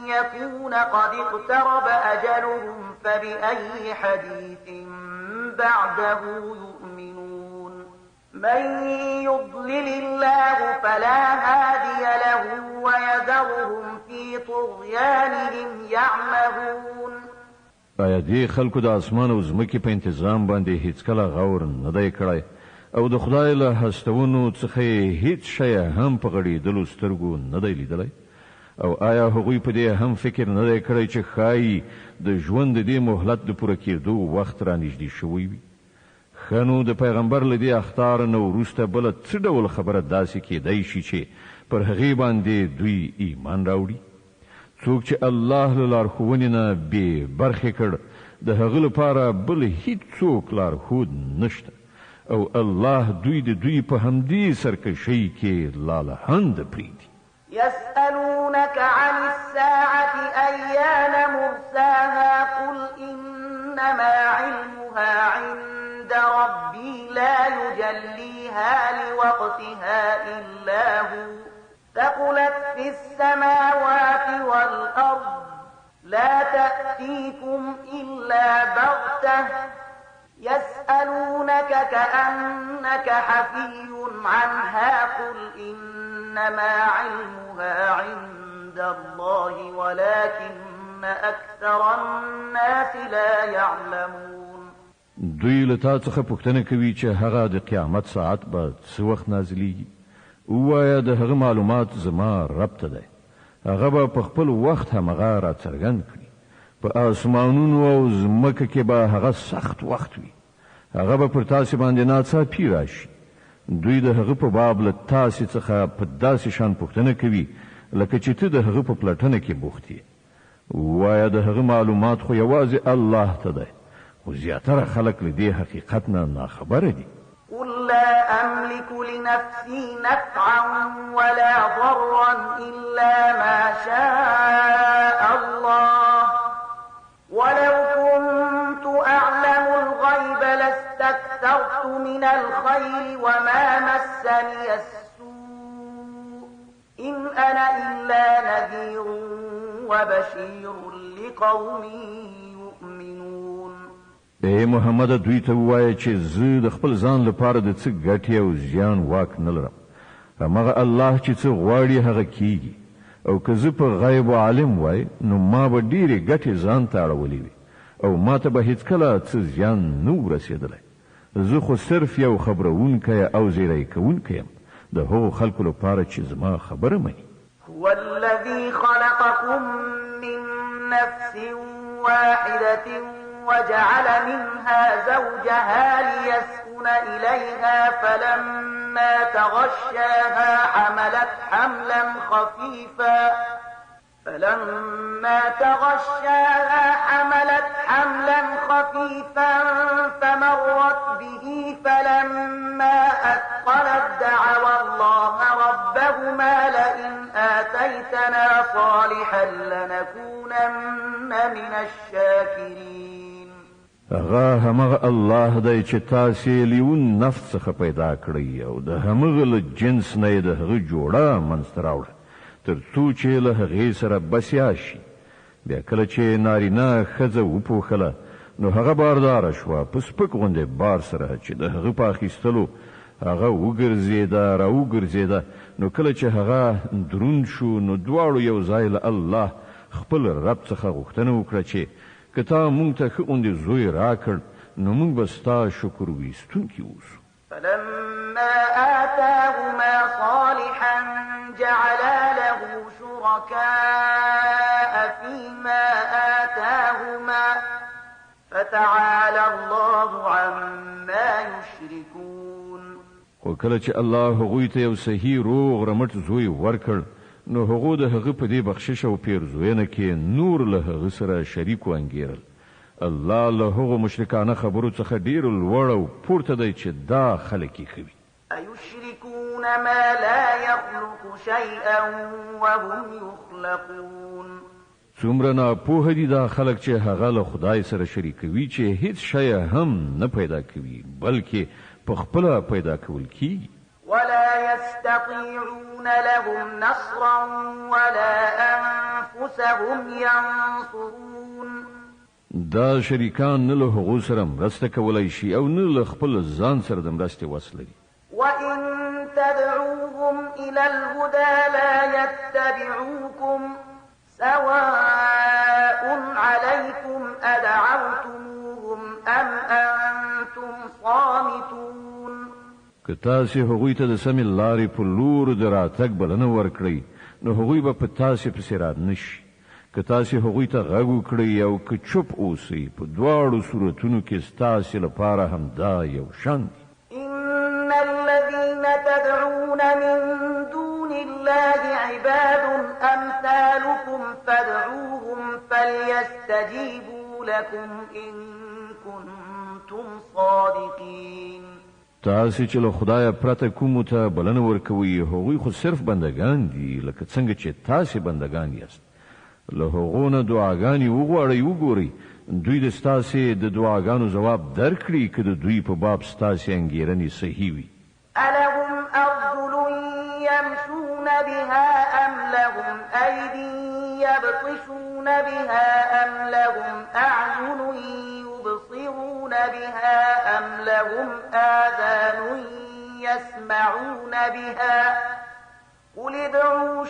يكون قد اقترب أجلهم فبأي حديث بعده يؤمنون من يضلل الله فلا هادي له ويذرهم في طغيانهم يعمهون. آیا دې خلکو د اسمان او ځمکې په تنظیم باندې هیڅ کله غور نه دی کړی او د خدای له هستونو څخه هیڅ شی هم په غړېدلو سترګو نه دی لیدلی؟ او آیا هغوی په دې هم فکر نه دی کړی چې ښایي د ژوند د دې مهلت د پوره کېدو وخت رانږدې شوی وي؟ ښه نو د پیغمبر له دې اخطار نه وروسته بله څه ډول خبره داسې کېدی شي چې پر هغې باندې دوی ایمان راوړي؟ څوک چې الله له لارښوونې نه بې برخې کړ د هغه لپاره بل هیڅوک لارښود نشته او الله دوی د دوی په همدې سرکشۍ کې لالهند پرېږدي. يسألونك عن الساعة أيان مرساها قل إنما علمها عند ربي لا يجليها لوقتها إلا هو ثقلت في السماوات والأرض لا تأتيكم إلا بغتة يسألونك كأنك حفي عنها قل إنما علمها عند الله ولكن أكثر الناس لا يعلمون. دوی له تا څخه پوښتنه کوي چې هغه د قیامت ساعت به څه وخت نازلېږي. ووایه د هغه معلومات زما رب ته دی، هغه به په خپل وخت همغه راڅرګند کړي. په آسمانونو او ځمکه کې به هغه سخت وخت وي، هغه به پر تاسې باندې ناڅاپي راشي. دوی د هغه په باب له تاسې څخه په داسې شان پوښتنه کوي لکه چې ته د هغه په پلټنه کې بوخت یې. ووایه د هغه معلومات خو یوازې الله ته دی، خو زیاتره خلک له دې حقیقت نه ناخبره دي. قل لا أملك لنفسي نفعا ولا ضرا إلا ما شاء الله ولو كنت أعلم الغيب لاستكثرت من الخير وما مسني السوء إن أنا إلا نذير وبشير لقوم يؤمنون. اے محمد دوی ته ووایه چې زه د خپل ځان لپاره د څه ګټې او زیان واک نه لرم. همغه الله چې څه غواړي هغه کیږي، او که زه په غیب عالم وای نو ما به ډېرې ګټې ځان ته اړولې وي او ما ته به هیڅکله څه زیان نه ورسېدلی. زه خو صرف یو خبرونکی او زیری کوونکی یم د هغو خلکو لپاره چې زما خبره مني. هو الذي خلقكم من نفس واحدة وجعل منها زوجها ليسكن إليها فلما تغشاها حملت حملا خفيفا فمرت به فلما أثقلت دعوا الله ربهما لئن آتيتنا صالحا لنكونن من الشاكرين. هغه همغه الله دی چې تاسې لیون نفس څخه پیدا کړی او د همغه له جنس نه یې د هغه جوړه منځته راوړه تر څو چې له هغې سره بسیا شي. بیا کله چې نارینه ښځه وپوښله نو هغه بارداره شوه په سپک غوندې بار سره چې د هغه په اخیستلو هغه وګرځېده راوګرځېده. نو کله چې هغه دروند شو نو دواړو یو ځای له الله خپل رب څخه غوښتنه وکړه چې که تا مونږ ته ښه غوندې زوی راکړ نو مونږ به ستا شکر ویستونکي اوسو. فلما آتاهما صالحا جعلا له شركاء فيما آتاهما فتعالى الله عما يشركون. خو کله چې الله هغوی ته یو صحیح روغ رمټ زوی ورکړ نو هغو د هغه په دې بخشش او پیرزوینه کې نور له هغه سره شریک وانګیرل. الله له هغو مشرکانه خبرو څخه ډیر لوړ او پورته دی چې دا خلک یې کوي. أيشركون ما لا يخلق شيئا وهم يخلقون. څومره ناپوه دي دا خلک چې هغه له خدای سره شریکوي چې هیڅ شی هم نه پیدا کوي بلکې په خپله پیدا کول کیږي. ولا يستطيعون لهم نصرا ولا أنفسهم ينصرون. دا شریکان نه له هغو سره مرسته کولای شي او نه له خپل ځان سره د مرستې وس لري. وإن تدعوهم إلى الهدى لا يتبعوكم سواء عليكم أدعوتموهم أم أنتم صامتون. که تاسې هغوی ته د سمې لارې په لور د راتګ بلنه ورکړئ نو هغوی به په تاسې پسې رانشي. که تاسې هغوی ته غږ وکړئ او که چوپ اوسئ په دواړو صورتونو کې ستاسې لپاره همدا یو شان دي. إن الذين تدعون من دون الله عباد أمثالكم فادعوهم فليستجيبوا لكم إن كنتم صادقين. تاسې چې له خدایه پرته کومو ته بلنه ورکوئ هغوی خو صرف بندگان دي لکه څنګه چې تاسې بندگان یاست. له هغو نه دعاګانې وغواړئ وګورئ دوی د ستاسې د دعاګانو ځواب درکړي که د دوی په باب ستاسې انګېرنې صحیح وي. ألهم أرجل يمشون بها أم لهم أيدي يبطشون بها أم لهم أعين يبصرون بها أم لهم آذان يسمعون بها قل ادعوا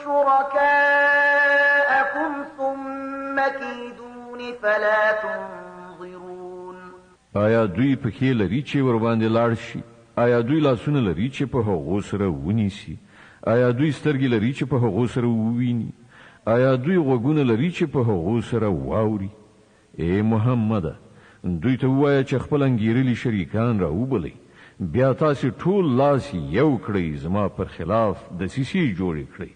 شركاءكم ثم كيدون فلا تنظرون. آیا دوی پښې لري چې ور باندې لاړ شي؟ آیا دوی لاسونه لري چې په هغو سره ونیسي؟ آیا دوی سترګې لري چې په هغو سره وویني؟ آیا دوی غوږونه لري چې په هغو سره واوري؟ ای محمده دوی ته ووایه چې خپل انګېرلي شریکان راوبلئ بیا تاسې ټول لاس یو کړئ زما پر خلاف دسیسې جوړې کړئ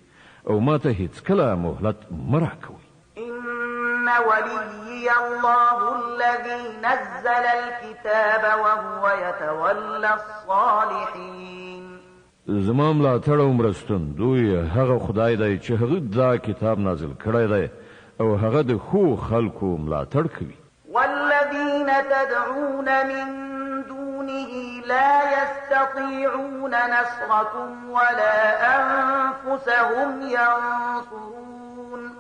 او ما ته هیڅکله مهلت مه راکوئ. إن وليي الله الذي نزل الكتاب وهو يتولى الصالحين. زما ملاتړ او مرستندوی هغه خدای دی چې هغه دا کتاب نازل کړی دی او هغه د ښو خلکو ملاتړ کوي. والذين تدعون من دونه لا يستطيعون نصركم ولا أنفسهم ينصرون.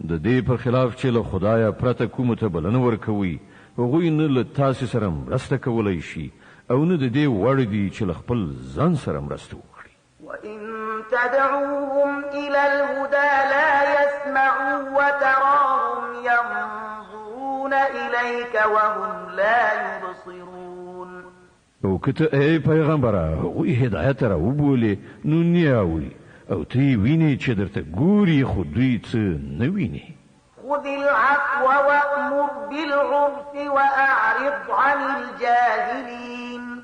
د دې پر خلاف چې له خدایه پرته کومو ته بلنه ورکوي هغوی نه له تاسې سره مرسته کولی شي او نه د دې وړ دي چې له خپل ځان سره مرسته وکړي. وإن تدعوهم إلى الهدى لا يسمعوا وتراهم ينظرون إليك وهم لا يبصرون. او که ته ای پیغمبره هغوی هدایت را وبولې نو نه اوري او ته یې وینې چې درته ګوري خو دوی څه نه ویني. خذ العفو وأمر بالعرف وأعرض عن الجاهلين.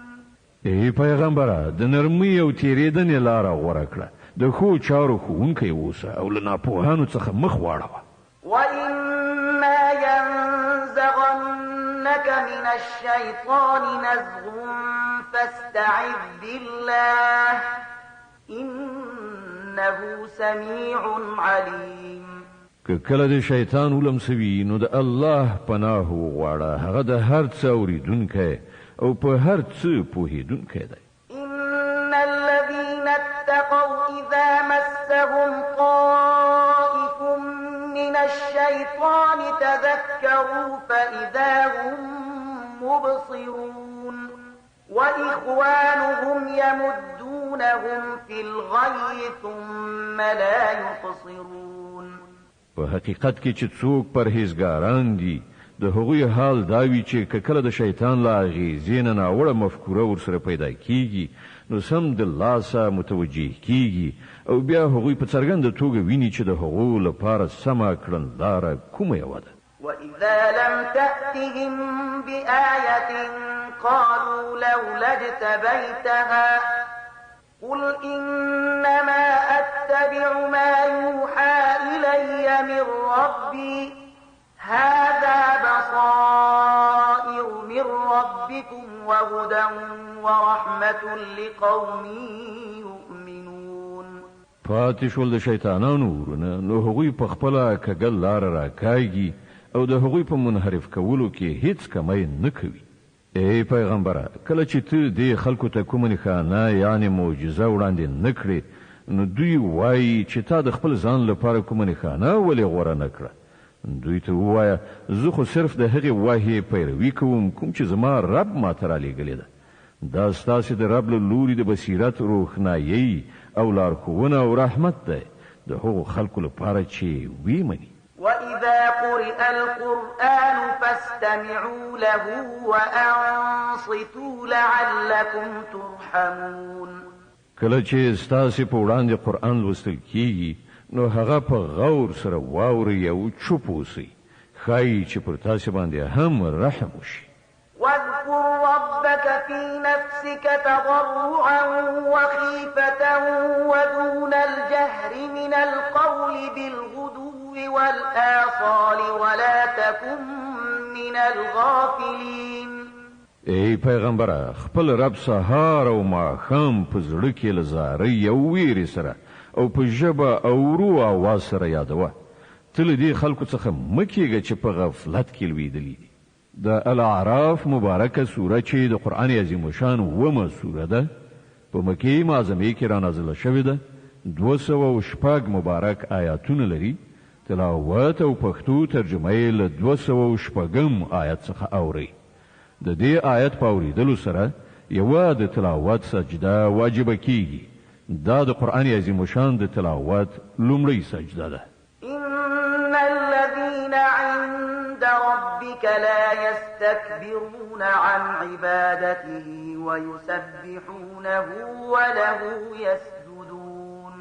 ای پیغمبره د نرمۍ او تېرېدنې لاره غوره کړه د ښو چارو ښوونکی اوسه او له ناپوهانو څخه مخ واړوه. وإما ينزغنك من الشيطان نزغ فاستعذ بالله إنه سميع عليم. که کله د شیطان ولمسوي نو د الله پناه وغواړه هغه د هر څه اورېدونکی او په هر څه پوهېدونکی دی. إن الذين اتقوا إذا مسهم طائف من الشيطان تذكروا فإذا هم مبصرون وإخوانهم يمدونهم في الغي ثم لا يقصرون. په حقیقت کې چې څوک پرهیزګاران دي د هغوی حال دا وي چې کله د شیطان له اغېزې نه ناوړه مفکوره ورسره پیدا کیږي نو سم د لاسه متوجه کیږي او بیا هغوی په څرګنده توګه ویني چې د هغو لپاره سمه کړنلاره کومه یوه ده. وإذا لم تأتهم بآية قالوا لولا اجتبيتها قل إنما أتبع ما يوحى إلي من ربي هذا بصائر من ربكم وهدى ورحمة لقوم يؤمنون. پاتې شول د شیطانانو ورونه نو هغوی په خپله کږه لاره راکاږي او د هغوی په منحرف کولو کې هیڅ کمی نه کوي. ای پیغمبره کله چې ته د خلکو ته کومه نښانه یعنی معجزه وړاندې نکړې نو دوی وایي چې تا د خپل ځان لپاره کومه نښانه ولې غوره نکړه دوی ته ووایه زه خو صرف د هغې وحی پیروي کوم کوم چې زما رب ماته رالیږلې ده دا ستاسې د رب له لوري د بصیرت روښنایي او لارښوونه او رحمت دی د هغو خلکو لپاره چې وی مني وإذا قرئ القرآن فاستمعوا له وأنصتوا لعلكم ترحمون کله چې ستاسې په وړاندې قرآن لوستل کیږي نو هغه په غور سره واورئ او چوپ اوسئ ښایي چې پر تاسې باندې هم رحم وشي واذكر ربك في نفسك تضرعا وخيفة ودون الجهر من القول بالغدو والآصال ولا تكن من الغافلين ای پیغمبره خپل رب سهار او ماښام په زړه کې له زارۍ او ویرې سره او په ژبه او ورو اواز سره یادوه ته له دې خلکو څخه مه کېږه چې په غفلت کې لوېدلي دي د الاعراف مبارکه سوره چې د قرآن عظیم شان اومه سوره ده په مکې معظمې کې را نازله شوې ده 206 مبارک آیاتونه لري تلاوت او پښتو ترجمه یې له 206 آیت څخه اوري د دې آیت په اوریدلو سره یوه د تلاوت سجده واجبه کیږي دا د قرآن عظیم شان د تلاوت لومړی سجده ده إن الذين عند ربك لا يستكبرون عن عبادته ويسبحونه وله يسجدون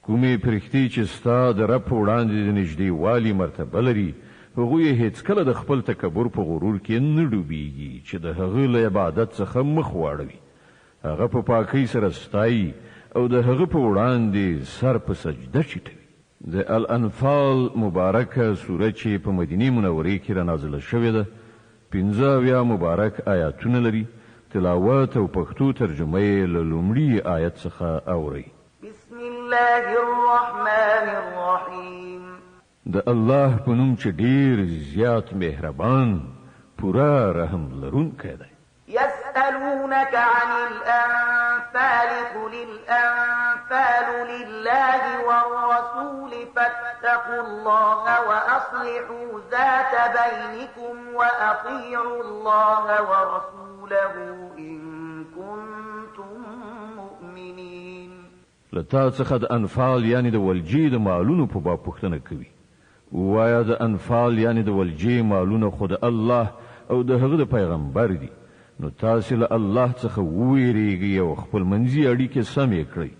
کومې پرښتې چې ستا د رب په وړاندې د نږدېوالي مرتبه لري هغوی هیڅکله د خپل تکبر په غرور کې نه ډوبېږي چې د هغه له عبادت څخه مخ واړوي هغه په پاکۍ سره ستایي او د هغه په وړاندې سر په سجده چیټوي د الانفال مبارکه سوره چې په مدینه منورې کې را نازله شوې ده 15 مبارک آیاتونه لري تلاوت او پښتو ترجمه یې له لومړي آیت څخه اوري بسم الله الرحمن الرحیم د الله په نوم چې ډیر زیات مهربان پورا رحم لرونکی دی يسألونك عن الأنفال قل الأنفال لله والرسول فاتقوا الله وأصلحوا ذات بينكم وأطيعوا الله ورسوله إن كنتم مؤمنين لتا څخه د انفال یعنی د ولجې د مالونو په باب پوښتنه کوي وایا د انفال یعنی د ولجې مالونه خود الله او د هغه د پیغمبر دي نو تاسو له الله څخه وویریږئ او خپل منځي اړیکې سمې کړئ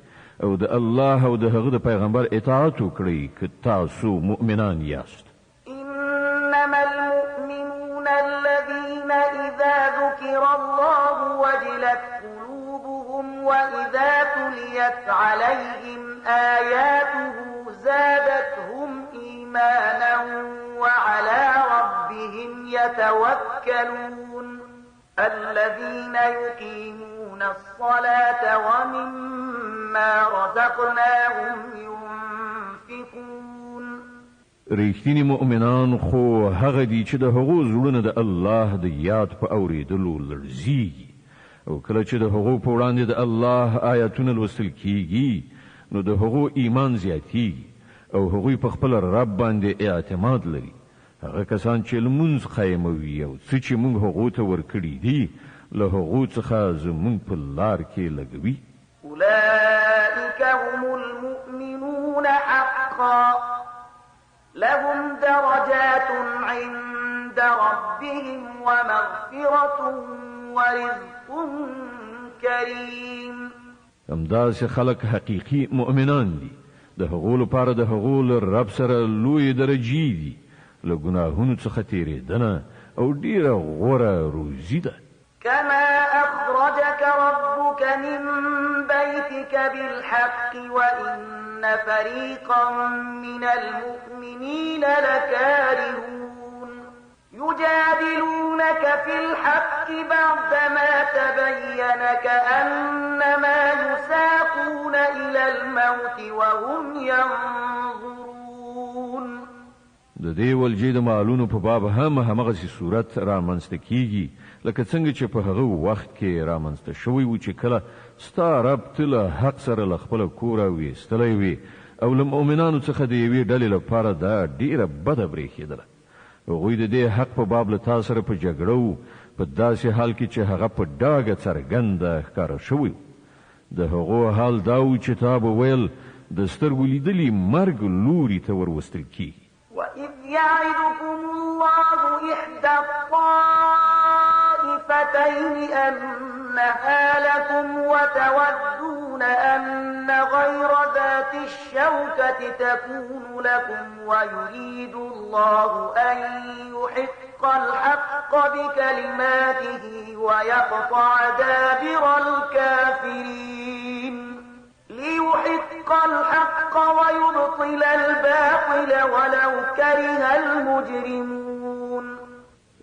او د الله او د هغه د پیغمبر اطاعت وکړئ که تاسو مؤمنان یاست إنما المؤمنون الذين إذا ذكر الله وجلت قلوبهم وإذا تليت عليهم آياته زادتهم إيمانا وعلى ربهم يتوكلون الذين يقيمون الصلاة ومما رزقناهم ينفقون ریښتینی مؤمنان خو هغه دي چې د هغو زړونه د الله د یاد په اوریدلو لړزیږي او کله چې د هغو په وړاندې د الله آیاتونه لوستل کیږي نو د هغو ایمان زیاتیږي او هغوی په خپل رب باندې اعتماد لري هغه کسان چې لمونځ قایموي او څه چې موږ هغو ته ورکړي دي له هغو څخه زموږ په لار کې لګوي أولئك هم المؤمنون حقا لهم درجات عند ربهم ومغفرة ورزق كريم همداسې خلک حقیقي مؤمنان دي د هغو لپاره د هغو له رب سره لوی درجې دي له ګناهونو څخه تیریدنه او ډیره غوره روزي ده كما أخرجك ربك من بيتك بالحق وإن فريقا من المؤمنين لكارهون يجادلونك في الحق بعدما تبين كأنما يساقون إلى الموت وهم ينظرون د دې ولجې د مالونو په باب هم همغسې صورت رامنځته کیږي لکه څنګه چې په هغه وخت کې رامنځته شوی و چې کله ستا رب ته له حق سره له خپله کوره ویستلی وي او له مؤمنانو څخه د یوې ډلې لپاره دا ډیره بده برېښېدله. هغوی د دې حق په باب له تا سره په جګړه و په داسې حال کې چې هغه په ډاګه څرګنده ښکاره شوی و. د هغو حال دا و چې تا به ویل د سترګو لیدلي مرګ لوري ته وروستل کیږي. وَإِذْ يَعِدُكُمُ اللَّهُ إِحْدَى الطَّائِفَتَيْنِ أَنَّهَا لَكُمْ وَتَوَدُّونَ أَنَّ غَيْرَ ذَاتِ الشَّوْكَةِ تَكُونُ لَكُمْ وَيُرِيدُ اللَّهُ أَن يُحِقَّ الْحَقَّ بِكَلِمَاتِهِ وَيَقْطَعَ دَابِرَ الْكَافِرِينَ لِيُحِقَّ الْحَقَّ وَيُبْطِلَ الْبَاطِلَ وَلَوْ كَرِهَ الْمُجْرِمُونَ.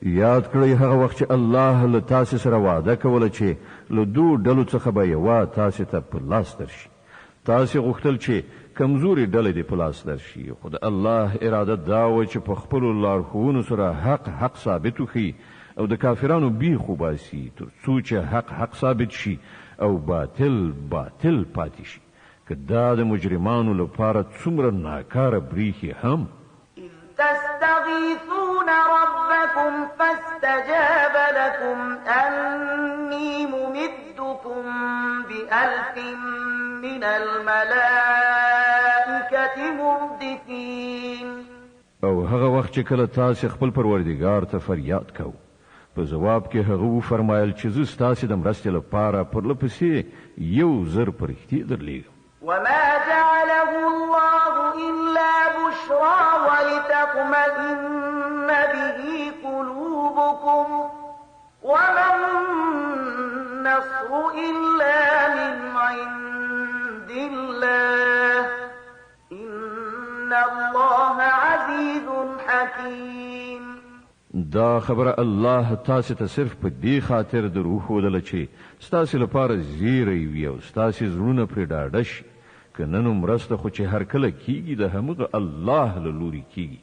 یاد کړئ هغه وخت چې الله له تاسې سره وعده کوله چې له دوو ډلو څخه به یوه تاسې ته په لاس درشي. تاسې غوښتل چې کمزوري ډلې دې په لاس درشي، خو د الله اراده دا وه چې په خپلو لارښوونو سره حق ثابت وښي او د کافرانو بیخ وباسي تر څو چې حق ثابت شي او باطل پاتې شي. که دا د مجرمانو لپاره څومره ناکاره بریښي هم. إذ تستغيثون ربكم فاستجاب لكم أني ممدكم ب1000 من الملائكة مردفين. او هغه وخت چې کله تاسې خپل پروردګار ته فریاد کوو په جواب کې هغه وفرمایل چې زه ستاسې د مرستې لپاره پرله پسې 1000 فرښتې درلیږم. وما جعله الله إلا بشرى ولتطمئن به قلوبكم وما النصر إلا من عند الله إن الله عزيز حكيم. دا خبره الله تاسې ته صرف په دې خاطر دروښودله چې ستاسې لپاره زیری وي او ستاسې زړونه پرې ډاډه شي. که نن مرسته خو چې هر کله کیږي د همغه الله له لوري کیږي.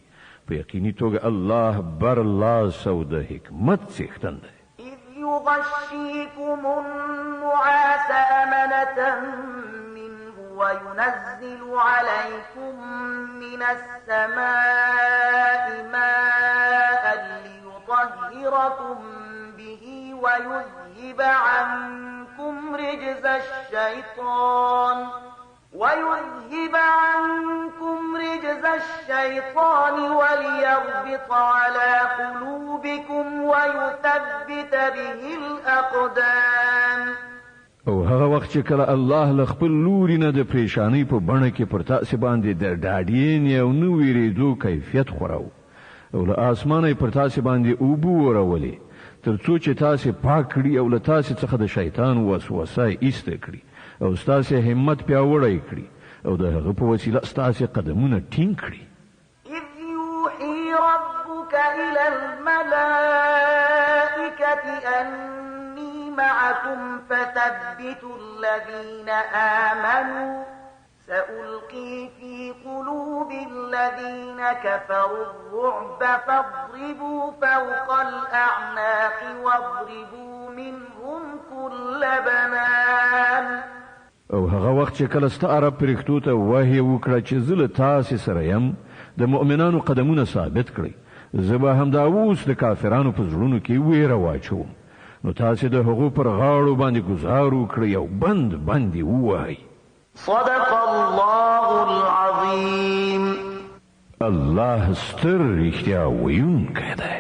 په یقیني توګه الله برلاس او د حکمت څښتن دی. إذ يغشيكم النعاس أمنة منه وينزل عليكم من السماء ماء ليطهركم به ويذهب عنكم رجز الشيطان وليربط على قلوبكم ويثبت به الأقدام. او هغه وخت چې کله الله له خپل لوري نه د پریشانی په بڼه کې پر تاسې باندې د ډاډین او نو ویریدو کیفیت خوراو او له اسمانه پر تاسې باندې اوبو ورولې تر څو چې تاسې پاک کړي او له تاسې څخه د شیطان وسوسه ایسته کړي او ستاسې همت پیاوړی کړي او د هغه په وسیله ستاسې قدمونه ټینګ کړي. إذ يوحي ربك إلى الملائكة أني معكم فثبتوا الذين آمنوا سألقي في قلوب الذين كفروا الرعب فاضربوا فوق الأعناق واضربوا منهم كل بنان. او هغه وخت چې کله ستا عرب پرښتو ته وحی وکړه چې زه له تاسې سره یم د مؤمنانو قدمونه ثابت کړئ، زه به همدا اوس د کافرانو په زړونو کې ویره واچوم، نو تاسې د هغو پر غاړو باندې ګزار وکړئ او بند یې ووهئ. صدق الله العظيم. الله ستر رښتیا ویونکی دی.